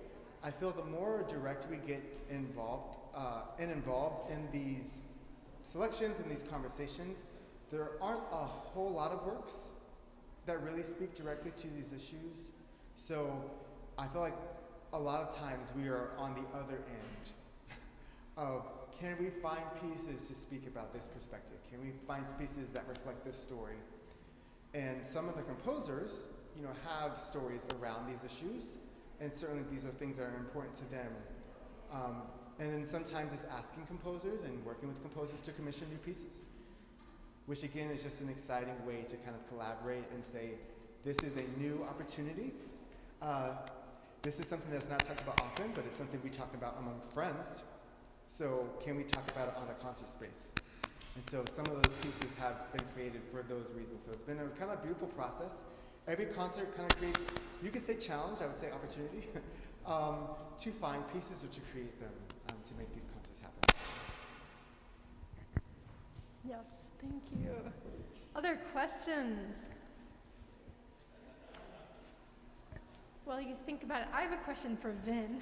S2: I feel the more direct we get involved in these selections and these conversations, there aren't a whole lot of works that really speak directly to these issues. So I feel like a lot of times we are on the other end of, can we find pieces to speak about this perspective? Can we find pieces that reflect this story? And some of the composers, you know, have stories around these issues, and certainly these are things that are important to them. And then sometimes it's asking composers and working with composers to commission new pieces, which again is just an exciting way to kind of collaborate and say, this is a new opportunity. This is something that's not talked about often, but it's something we talk about amongst friends. So can we talk about it on the concert space? And so some of those pieces have been created for those reasons. So it's been a kind of beautiful process. Every concert kind of creates, you could say challenge, I would say opportunity, to find pieces or to create them to make these concerts happen.
S7: Yes, thank you. Other questions? While you think about it, I have a question for Vin.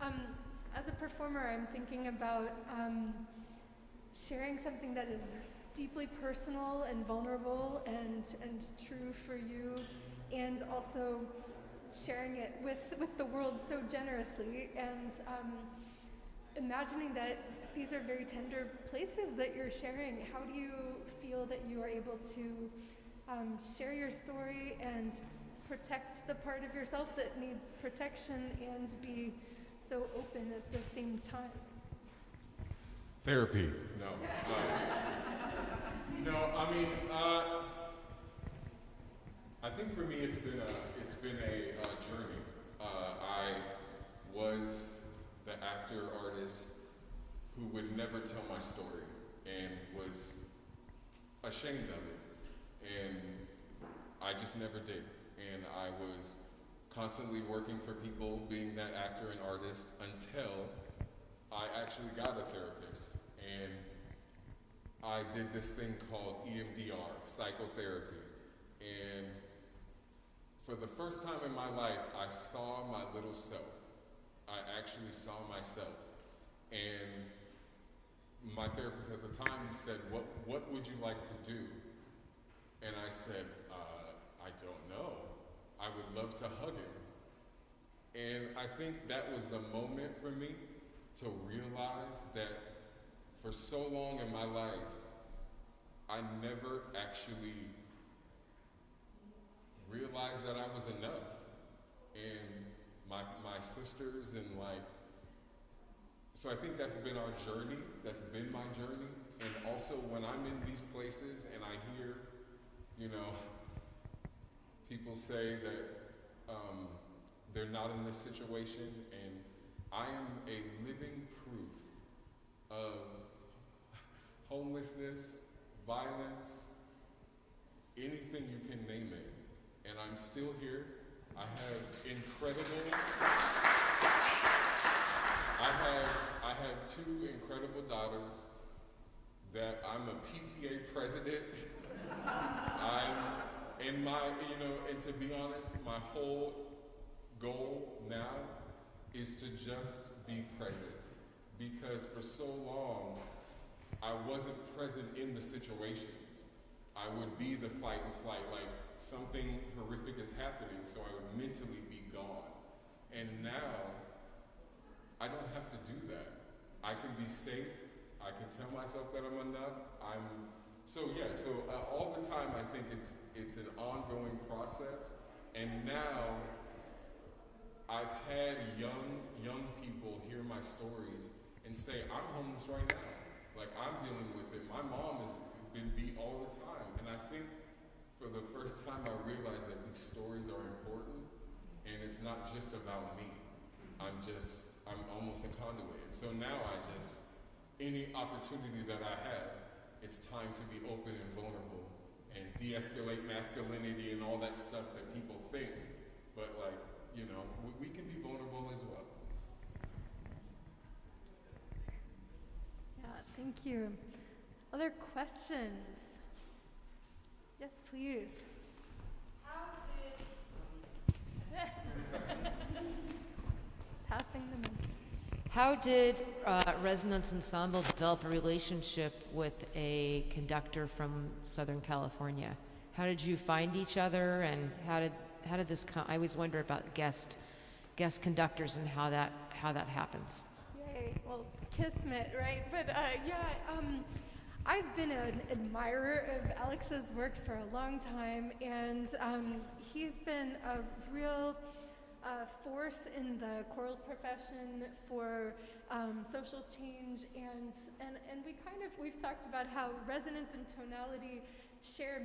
S7: As a performer, I'm thinking about sharing something that is deeply personal and vulnerable and true for you, and also sharing it with the world so generously, and imagining that these are very tender places that you're sharing. How do you feel that you are able to share your story and protect the part of yourself that needs protection and be so open at the same time?
S8: Therapy. No. No, I mean, I think for me it's been a journey. I was the actor, artist who would never tell my story and was ashamed of it, and I just never did. And I was constantly working for people, being that actor and artist, until I actually got a therapist. And I did this thing called EMDR, psychotherapy. And for the first time in my life, I saw my little self. I actually saw myself. And my therapist at the time said, what would you like to do? And I said, I don't know. I would love to hug him. And I think that was the moment for me to realize that for so long in my life, I never actually realized that I was enough. And my sisters and so I think that's been our journey, that's been my journey. And also when I'm in these places and I hear, you know, people say that they're not in this situation, and I am a living proof of homelessness, violence, anything you can name it. And I'm still here. I have two incredible daughters that I'm a PTA president. And to be honest, my whole goal now is to just be present. Because for so long, I wasn't present in the situations. I would be the fight and flight, like something horrific is happening, so I would mentally be gone. And now, I don't have to do that. I can be safe. I can tell myself that I'm enough. So all the time I think it's an ongoing process. And now I've had young people hear my stories and say, I'm homeless right now. Like, I'm dealing with it. My mom has been beat all the time. And I think for the first time I realized that these stories are important, and it's not just about me. I'm almost a conduit. And so now any opportunity that I have, it's time to be open and vulnerable and de-escalate masculinity and all that stuff that people think. But we can be vulnerable as well.
S7: Yeah, thank you. Other questions? Yes, please. Passing the mic.
S10: How did Resonance Ensemble develop a relationship with a conductor from Southern California? How did you find each other, and how did this come? I always wonder about guest conductors and how that happens.
S7: Yay, well, kismet, right? But I've been an admirer of Alex's work for a long time, and he's been a real force in the choral profession for social change, and we've talked about how Resonance and Tonality share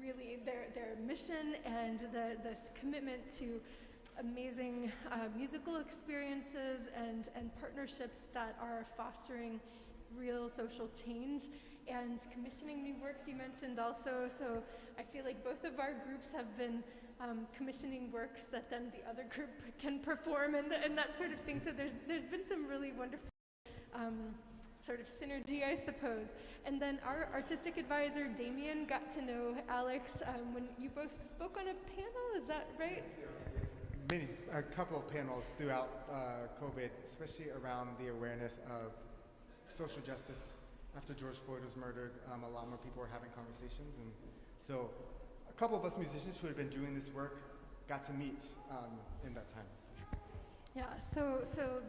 S7: really their mission and this commitment to amazing musical experiences and partnerships that are fostering real social change and commissioning new works you mentioned also. So I feel like both of our groups have been commissioning works that then the other group can perform and that sort of thing. So there's been some really wonderful sort of synergy, I suppose. And then our artistic advisor, Damien, got to know Alex when you both spoke on a panel, is that right?
S2: A couple of panels throughout COVID, especially around the awareness of social justice. After George Floyd was murdered, a lot more people were having conversations, and so a couple of us musicians who had been doing this work got to meet in that time.
S7: Yeah, so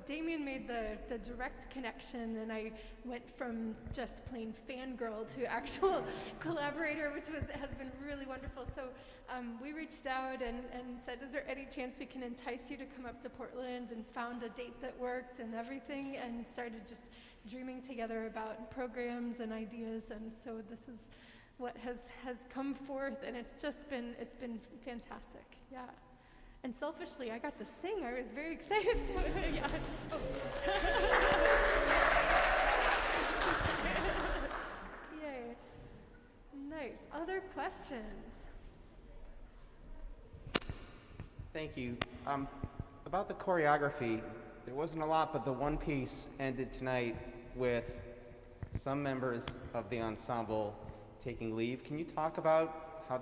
S7: Damien made the direct connection, and I went from just plain fangirl to actual collaborator, which has been really wonderful. So we reached out and said, is there any chance we can entice you to come up to Portland, and found a date that worked and everything, and started just dreaming together about programs and ideas, and so this is what has come forth, and it's been fantastic, yeah. And selfishly, I got to sing. I was very excited. So, yeah. Oh. Yay. Nice. Other questions?
S11: Thank you. About the choreography, there wasn't a lot, but the one piece ended tonight with some members of the ensemble taking leave. Can you talk about how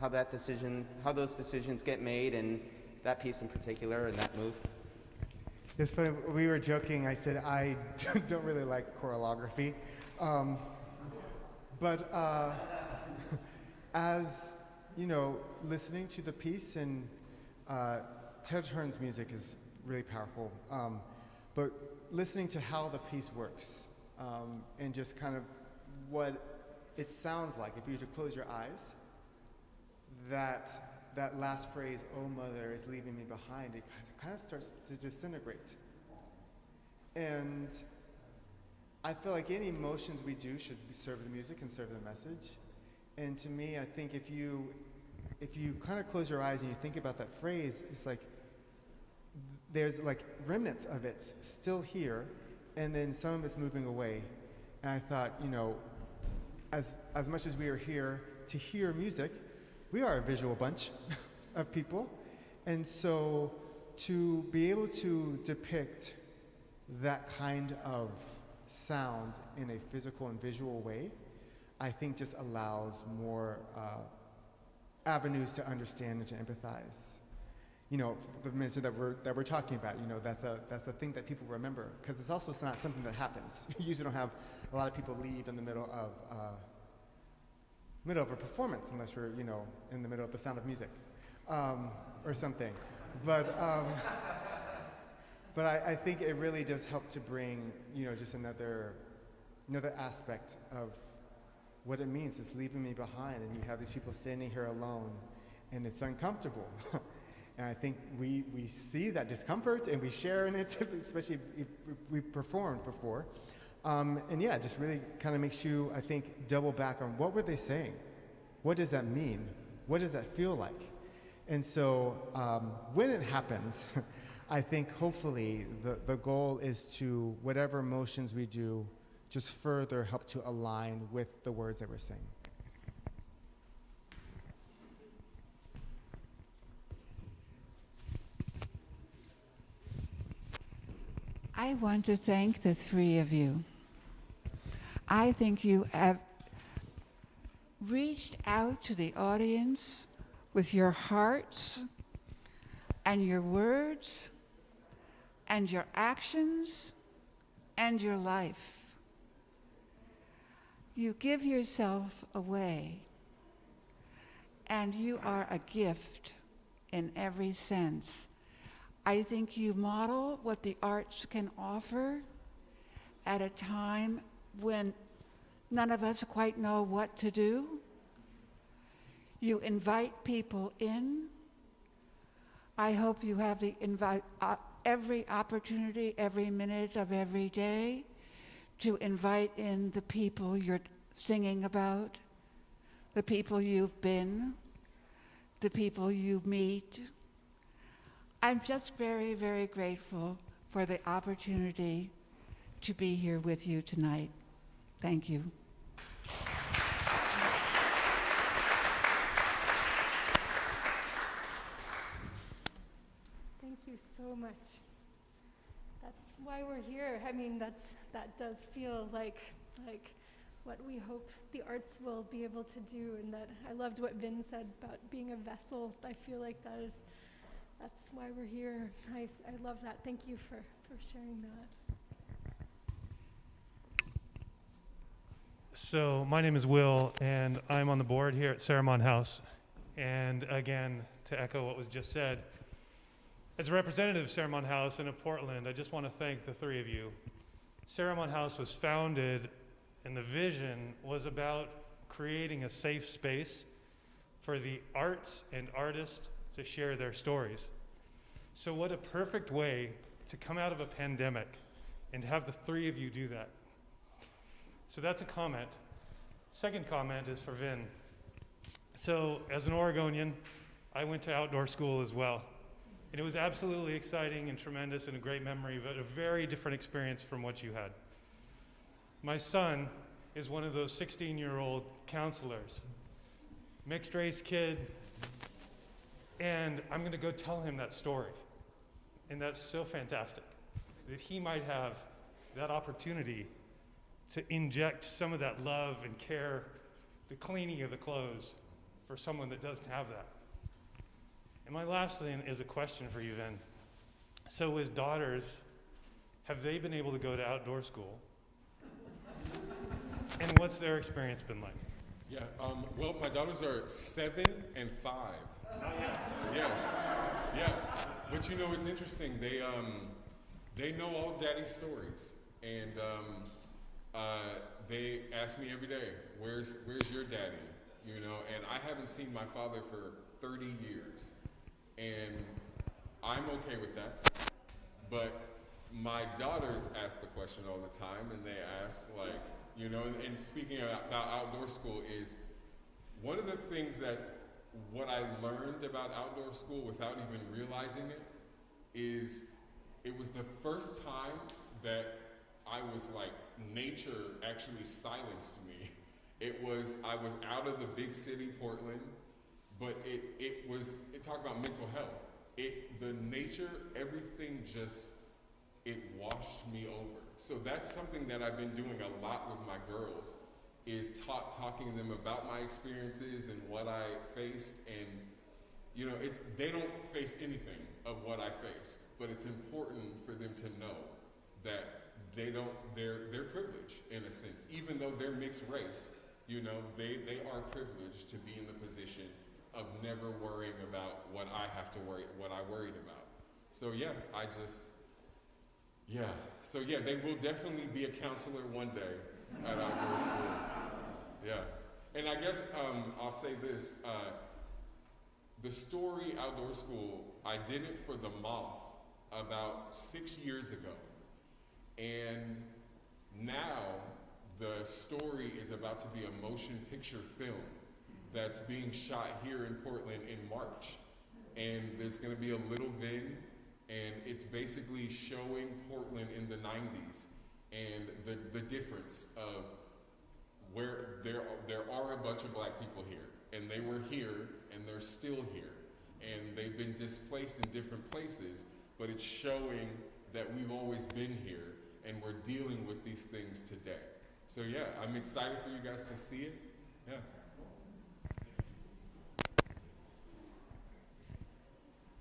S11: those decisions get made, and that piece in particular and that move?
S2: It's funny, we were joking. I said I don't really like choreography, but as you know, listening to the piece, and Ted Hearn's music is really powerful, but listening to how the piece works, and just kind of what it sounds like if you were to close your eyes, that last phrase, "Oh mother is leaving me behind," it kind of starts to disintegrate. And I feel like any emotions we do should serve the music and serve the message. And to me, I think if you kind of close your eyes and you think about that phrase, it's like there's like remnants of it still here, and then some of it's moving away. And I thought, you know, as much as we are here to hear music, we are a visual bunch of people. And so to be able to depict that kind of sound in a physical and visual way, I think just allows more avenues to understand and to empathize. You know, the mention that we're talking about, you know, that's a thing that people remember, because it's also not something that happens. You usually don't have a lot of people leave in the middle of a performance, unless we're, you know, in the middle of The Sound of Music or something. But I think it really does help to bring, you know, just another aspect of what it means. It's leaving me behind, and you have these people standing here alone, and it's uncomfortable. And I think we see that discomfort, and we share in it, especially if we've performed before. And yeah, it just really kind of makes you, I think, double back on what were they saying? What does that mean? What does that feel like? And so when it happens, I think hopefully the goal is to, whatever emotions we do, just further help to align with the words that we're saying.
S12: I want to thank the three of you. I think you have reached out to the audience with your hearts, and your words and your actions and your life. You give yourself away, and you are a gift in every sense. I think you model what the arts can offer at a time when none of us quite know what to do. You invite people in. I hope you have every opportunity, every minute of every day to invite in the people you're singing about, the people you've been, the people you meet. I'm just very, very grateful for the opportunity to be here with you tonight. Thank you.
S7: Thank you so much. That's why we're here. I mean, that does feel like what we hope the arts will be able to do, and that I loved what Vin said about being a vessel. I feel like that's why we're here. I love that. Thank you for sharing that.
S13: So my name is Will, and I'm on the board here at Saramon House. And again, to echo what was just said, as a representative of Saramon House and of Portland, I just want to thank the three of you. Saramon House was founded, and the vision was about creating a safe space for the arts and artists to share their stories. So what a perfect way to come out of a pandemic and to have the three of you do that. So that's a comment. Second comment is for Vin. So as an Oregonian, I went to outdoor school as well. And it was absolutely exciting and tremendous and a great memory, but a very different experience from what you had. My son is one of those 16-year-old counselors, mixed race kid, and I'm going to go tell him that story. And that's so fantastic that he might have that opportunity to inject some of that love and care, the cleaning of the clothes for someone that doesn't have that. And my last thing is a question for you, Vin. So as daughters, have they been able to go to outdoor school? And what's their experience been like?
S8: Yeah, well, my daughters are 7 and 5. Yes, yeah. But you know, it's interesting. They know all daddy's stories, and they ask me every day, "Where's your daddy?" You know, and I haven't seen my father for 30 years, and I'm okay with that. But my daughters ask the question all the time, and they ask, like, you know, and speaking about outdoor school is one of the things that's what I learned about outdoor school without even realizing it is it was the first time that I was like, nature actually silenced me. I was out of the big city, Portland, but it talked about mental health. The nature, everything just, it washed me over. So that's something that I've been doing a lot with my girls, is talking to them about my experiences and what I faced. And you know, they don't face anything of what I faced, but it's important for them to know that they're privileged in a sense, even though they're mixed race. You know, they are privileged to be in the position of never worrying about what I worried about. So yeah, they will definitely be a counselor one day at outdoor school. Yeah, and I guess I'll say this, the story Outdoor School, I did it for the Moth about 6 years ago. And now the story is about to be a motion picture film that's being shot here in Portland in March. And there's gonna be a little Vin, and it's basically showing Portland in the 90s and the difference of where there are a bunch of black people here, and they were here and they're still here, and they've been displaced in different places, but it's showing that we've always been here and we're dealing with these things today. So yeah, I'm excited for you guys to see it.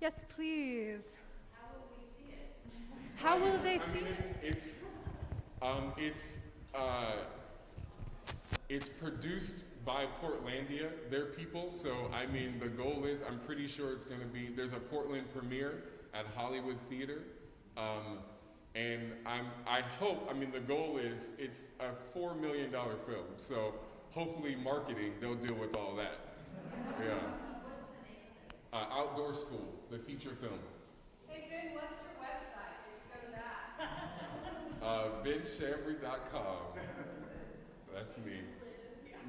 S8: Yeah.
S7: Yes, please.
S9: How will we see it?
S7: How will they see it?
S8: It's produced by Portlandia, their people. So I mean, the goal is, I'm pretty sure it's going to be. There's a Portland premiere at Hollywood Theater, and I hope. I mean, the goal is it's a $4 million film. So hopefully, marketing they'll deal with all that. Yeah. Outdoor School, the feature film.
S9: Hey Ben, what's your website? If you go to that.
S8: BenChambry.com. That's me.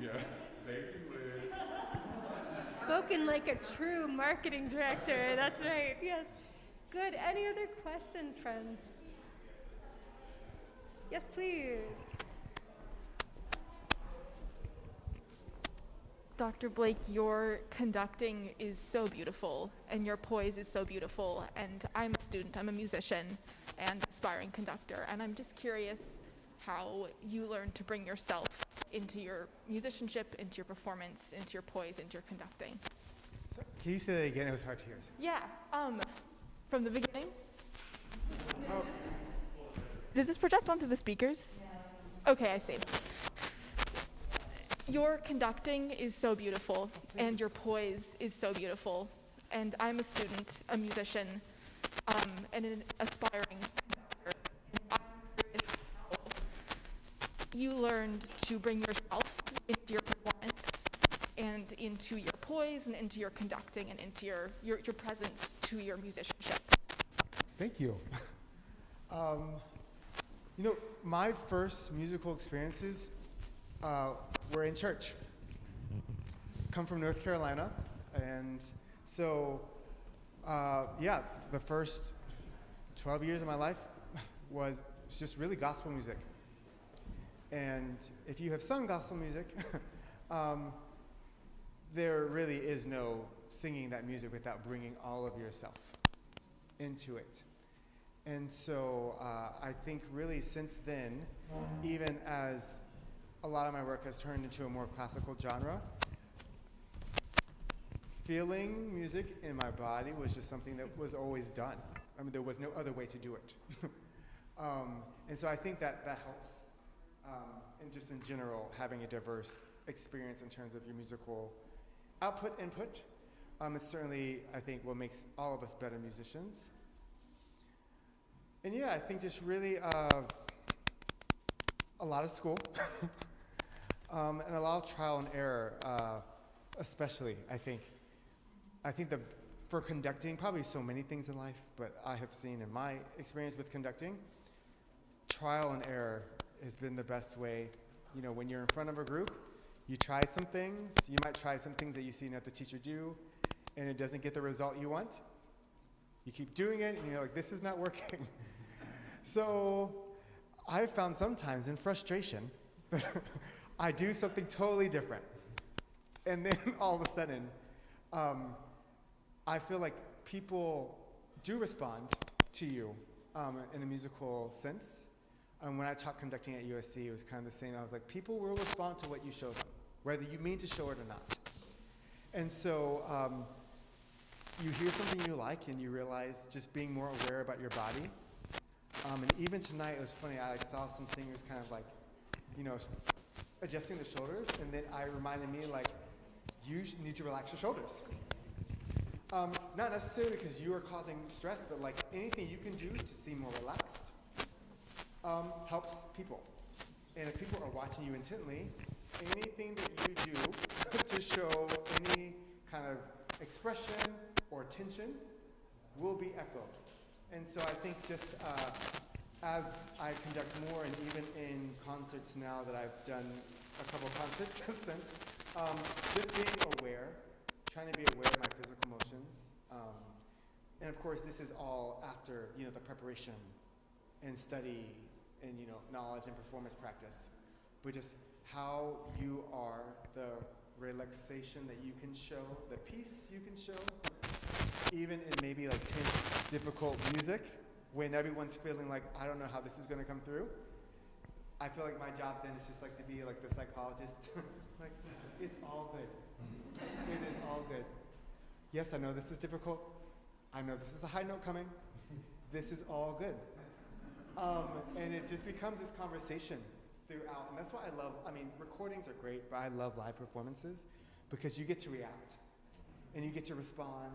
S8: Yeah. Thank you, Liz.
S7: Spoken like a true marketing director. That's right. Yes. Good. Any other questions, friends? Yes, please.
S14: Dr. Blake, your conducting is so beautiful, and your poise is so beautiful, and I'm a student, I'm a musician and aspiring conductor, and I'm just curious how you learned to bring yourself into your musicianship, into your performance, into your poise, into your conducting.
S2: So, can you say that again? It was hard to hear.
S14: Yeah, from the beginning.
S2: Oh.
S14: Does this project onto the speakers? Yeah. Okay, I see. Your conducting is so beautiful, and your poise is so beautiful. And I'm a student, a musician, and an aspiring conductor. You learned to bring yourself into your performance, and into your poise, and into your conducting, and into your presence to your musicianship.
S2: Thank you. You know, my first musical experiences were in church. Come from North Carolina, and so, yeah, the first 12 years of my life was just really gospel music. And if you have sung gospel music, there really is no singing that music without bringing all of yourself into it. And so I think really since then, even as a lot of my work has turned into a more classical genre, feeling music in my body was just something that was always done. I mean, there was no other way to do it. And so I think that helps. And just in general, having a diverse experience in terms of your musical output, input, is certainly, I think, what makes all of us better musicians. And yeah, I think just really a lot of school and a lot of trial and error, especially, I think. I think for conducting, probably so many things in life, but I have seen in my experience with conducting, trial and error has been the best way. You know, when you're in front of a group, you try some things. You might try some things that you see another teacher do, and it doesn't get the result you want. You keep doing it, and you're like, this is not working. So I've found sometimes in frustration that I do something totally different. And then all of a sudden, I feel like people do respond to you in a musical sense. When I taught conducting at USC, it was kind of the same. I was like, people will respond to what you show them, whether you mean to show it or not. And so you hear something you like, and you realize just being more aware about your body. And even tonight, it was funny, I saw some singers kind of like, you know, adjusting the shoulders, and then I reminded me, like, you need to relax your shoulders. Not necessarily because you are causing stress, but like anything you can do to seem more relaxed helps people. And if people are watching you intently, anything that you do to show any kind of expression or tension will be echoed. And so I think just as I conduct more, and even in concerts now that I've done a couple concerts since, just being aware, trying to be aware of my physical motions. And of course, this is all after, you know, the preparation and study and, you know, knowledge and performance practice. But just how you are, the relaxation that you can show, the peace you can show, even in maybe like tense, difficult music, when everyone's feeling like, I don't know how this is going to come through. I feel like my job then is just like to be like the psychologist. Like, it's all good. It is all good. Yes, I know this is difficult. I know this is a high note coming. This is all good. And it just becomes this conversation throughout. And that's why I love, recordings are great, but I love live performances because you get to react and you get to respond.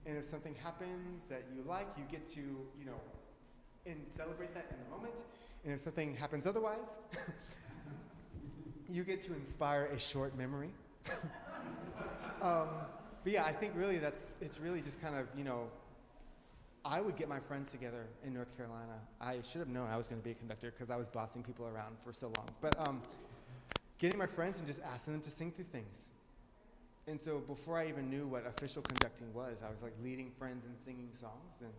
S2: And if something happens that you like, you get to, and celebrate that in the moment. And if something happens otherwise, you get to inspire a short memory. But yeah, I think really it's really just kind of, I would get my friends together in North Carolina. I should have known I was going to be a conductor because I was bossing people around for so long. But getting my friends and just asking them to sing through things. And so before I even knew what official conducting was, I was like leading friends and singing songs. And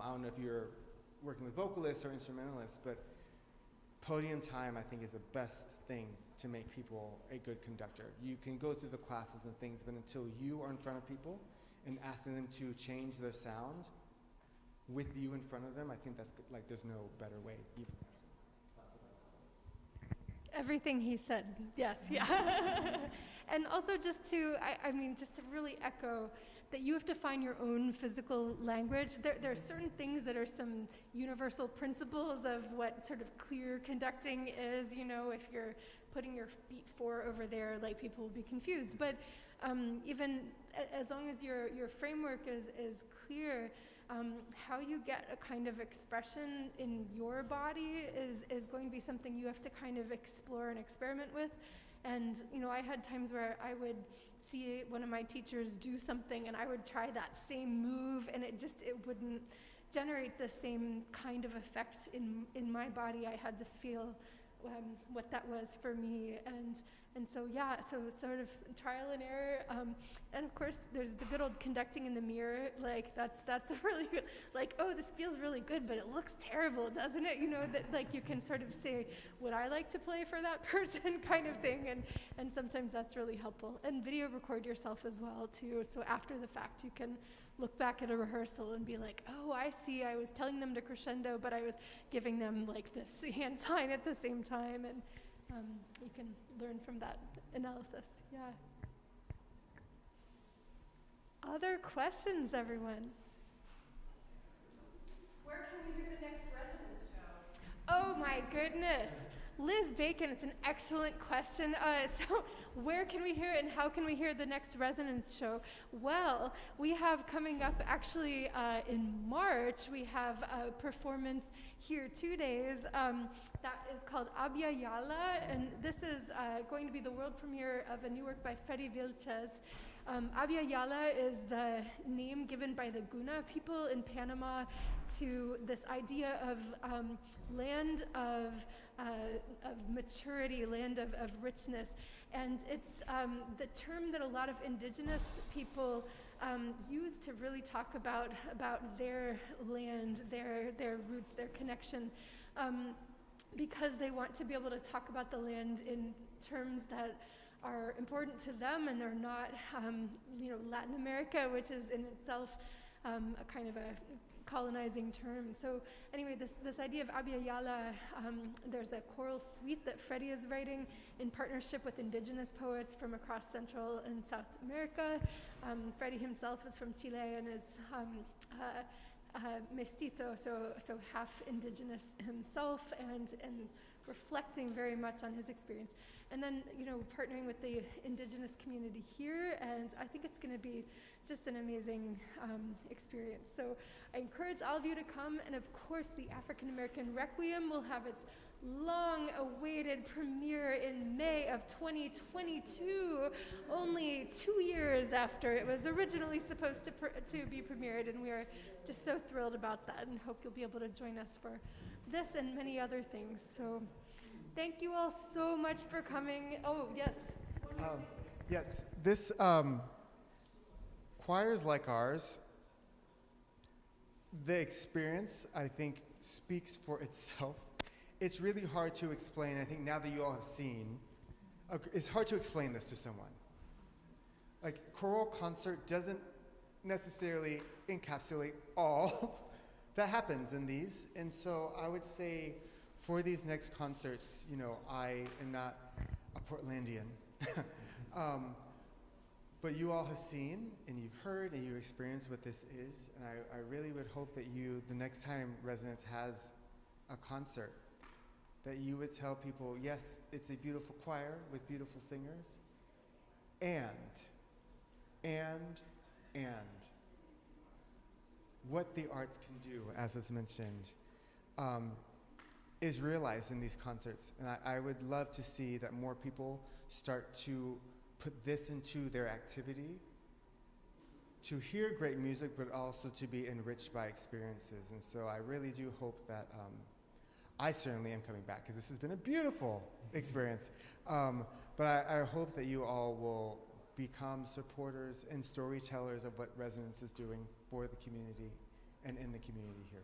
S2: I don't know if you're working with vocalists or instrumentalists, but podium time I think is the best thing to make people a good conductor. You can go through the classes and things, but until you are in front of people and asking them to change their sound with you in front of them, I think that's like there's no better way.
S7: Everything he said, yes, yeah. And also just to really echo that you have to find your own physical language. There are certain things that are some universal principles of what sort of clear conducting is. If you're putting your beat 4 over there, like people will be confused. But even as long as your framework is clear, how you get a kind of expression in your body is going to be something you have to kind of explore and experiment with. And I had times where I would see one of my teachers do something and I would try that same move and it wouldn't generate the same kind of effect in my body. I had to feel what that was for me, and so sort of trial and error, and of course there's the good old conducting in the mirror. Like that's a really good, like, oh, this feels really good, but it looks terrible, doesn't it? That like you can sort of say, would I like to play for that person, kind of thing, and sometimes that's really helpful. And video record yourself as well too, so after the fact you can look back at a rehearsal and be like, oh, I see, I was telling them to crescendo, but I was giving them like this hand sign at the same time, and you can learn from that analysis, yeah. Other questions, everyone?
S5: Where can we hear the next Resonance show?
S7: Oh my goodness. Liz Bacon, it's an excellent question. So where can we hear it and how can we hear the next Resonance show? Well, we have coming up actually in March, we have a performance here 2 days that is called Abya Yala, and this is going to be the world premiere of a new work by Freddie Vilches. Abya Yala is the name given by the Guna people in Panama to this idea of land of maturity, land of richness. And it's the term that a lot of indigenous people use to really talk about their land, their roots, their connection, because they want to be able to talk about the land in terms that are important to them and are not, Latin America, which is in itself a kind of a colonizing term. So anyway, this idea of Abya Yala, there's a choral suite that Freddie is writing in partnership with indigenous poets from across Central and South America. Freddie himself is from Chile and is mestizo, so half indigenous himself, and reflecting very much on his experience. And then, partnering with the indigenous community here, and I think it's going to be just an amazing experience. So I encourage all of you to come, and of course the African American Requiem will have its long-awaited premiere in May of 2022, only 2 years after it was originally supposed to be premiered, and we are just so thrilled about that and hope you'll be able to join us for this and many other things. So thank you all so much for coming. Oh, yes.
S2: Yes, this choirs like ours, the experience, I think, speaks for itself. It's really hard to explain. I think now that you all have seen, it's hard to explain this to someone. Like, choral concert doesn't necessarily encapsulate all that happens in these. And so I would say for these next concerts, I am not a Portlandian. But you all have seen, and you've heard, and you experienced what this is, and I really would hope that you, the next time Resonance has a concert, that you would tell people, yes, it's a beautiful choir with beautiful singers, and what the arts can do, as was mentioned, is realized in these concerts. And I would love to see that more people start to put this into their activity, to hear great music, but also to be enriched by experiences. And so I really do hope that, I certainly am coming back, because this has been a beautiful experience. But I hope that you all will become supporters and storytellers of what Resonance is doing for the community and in the community here.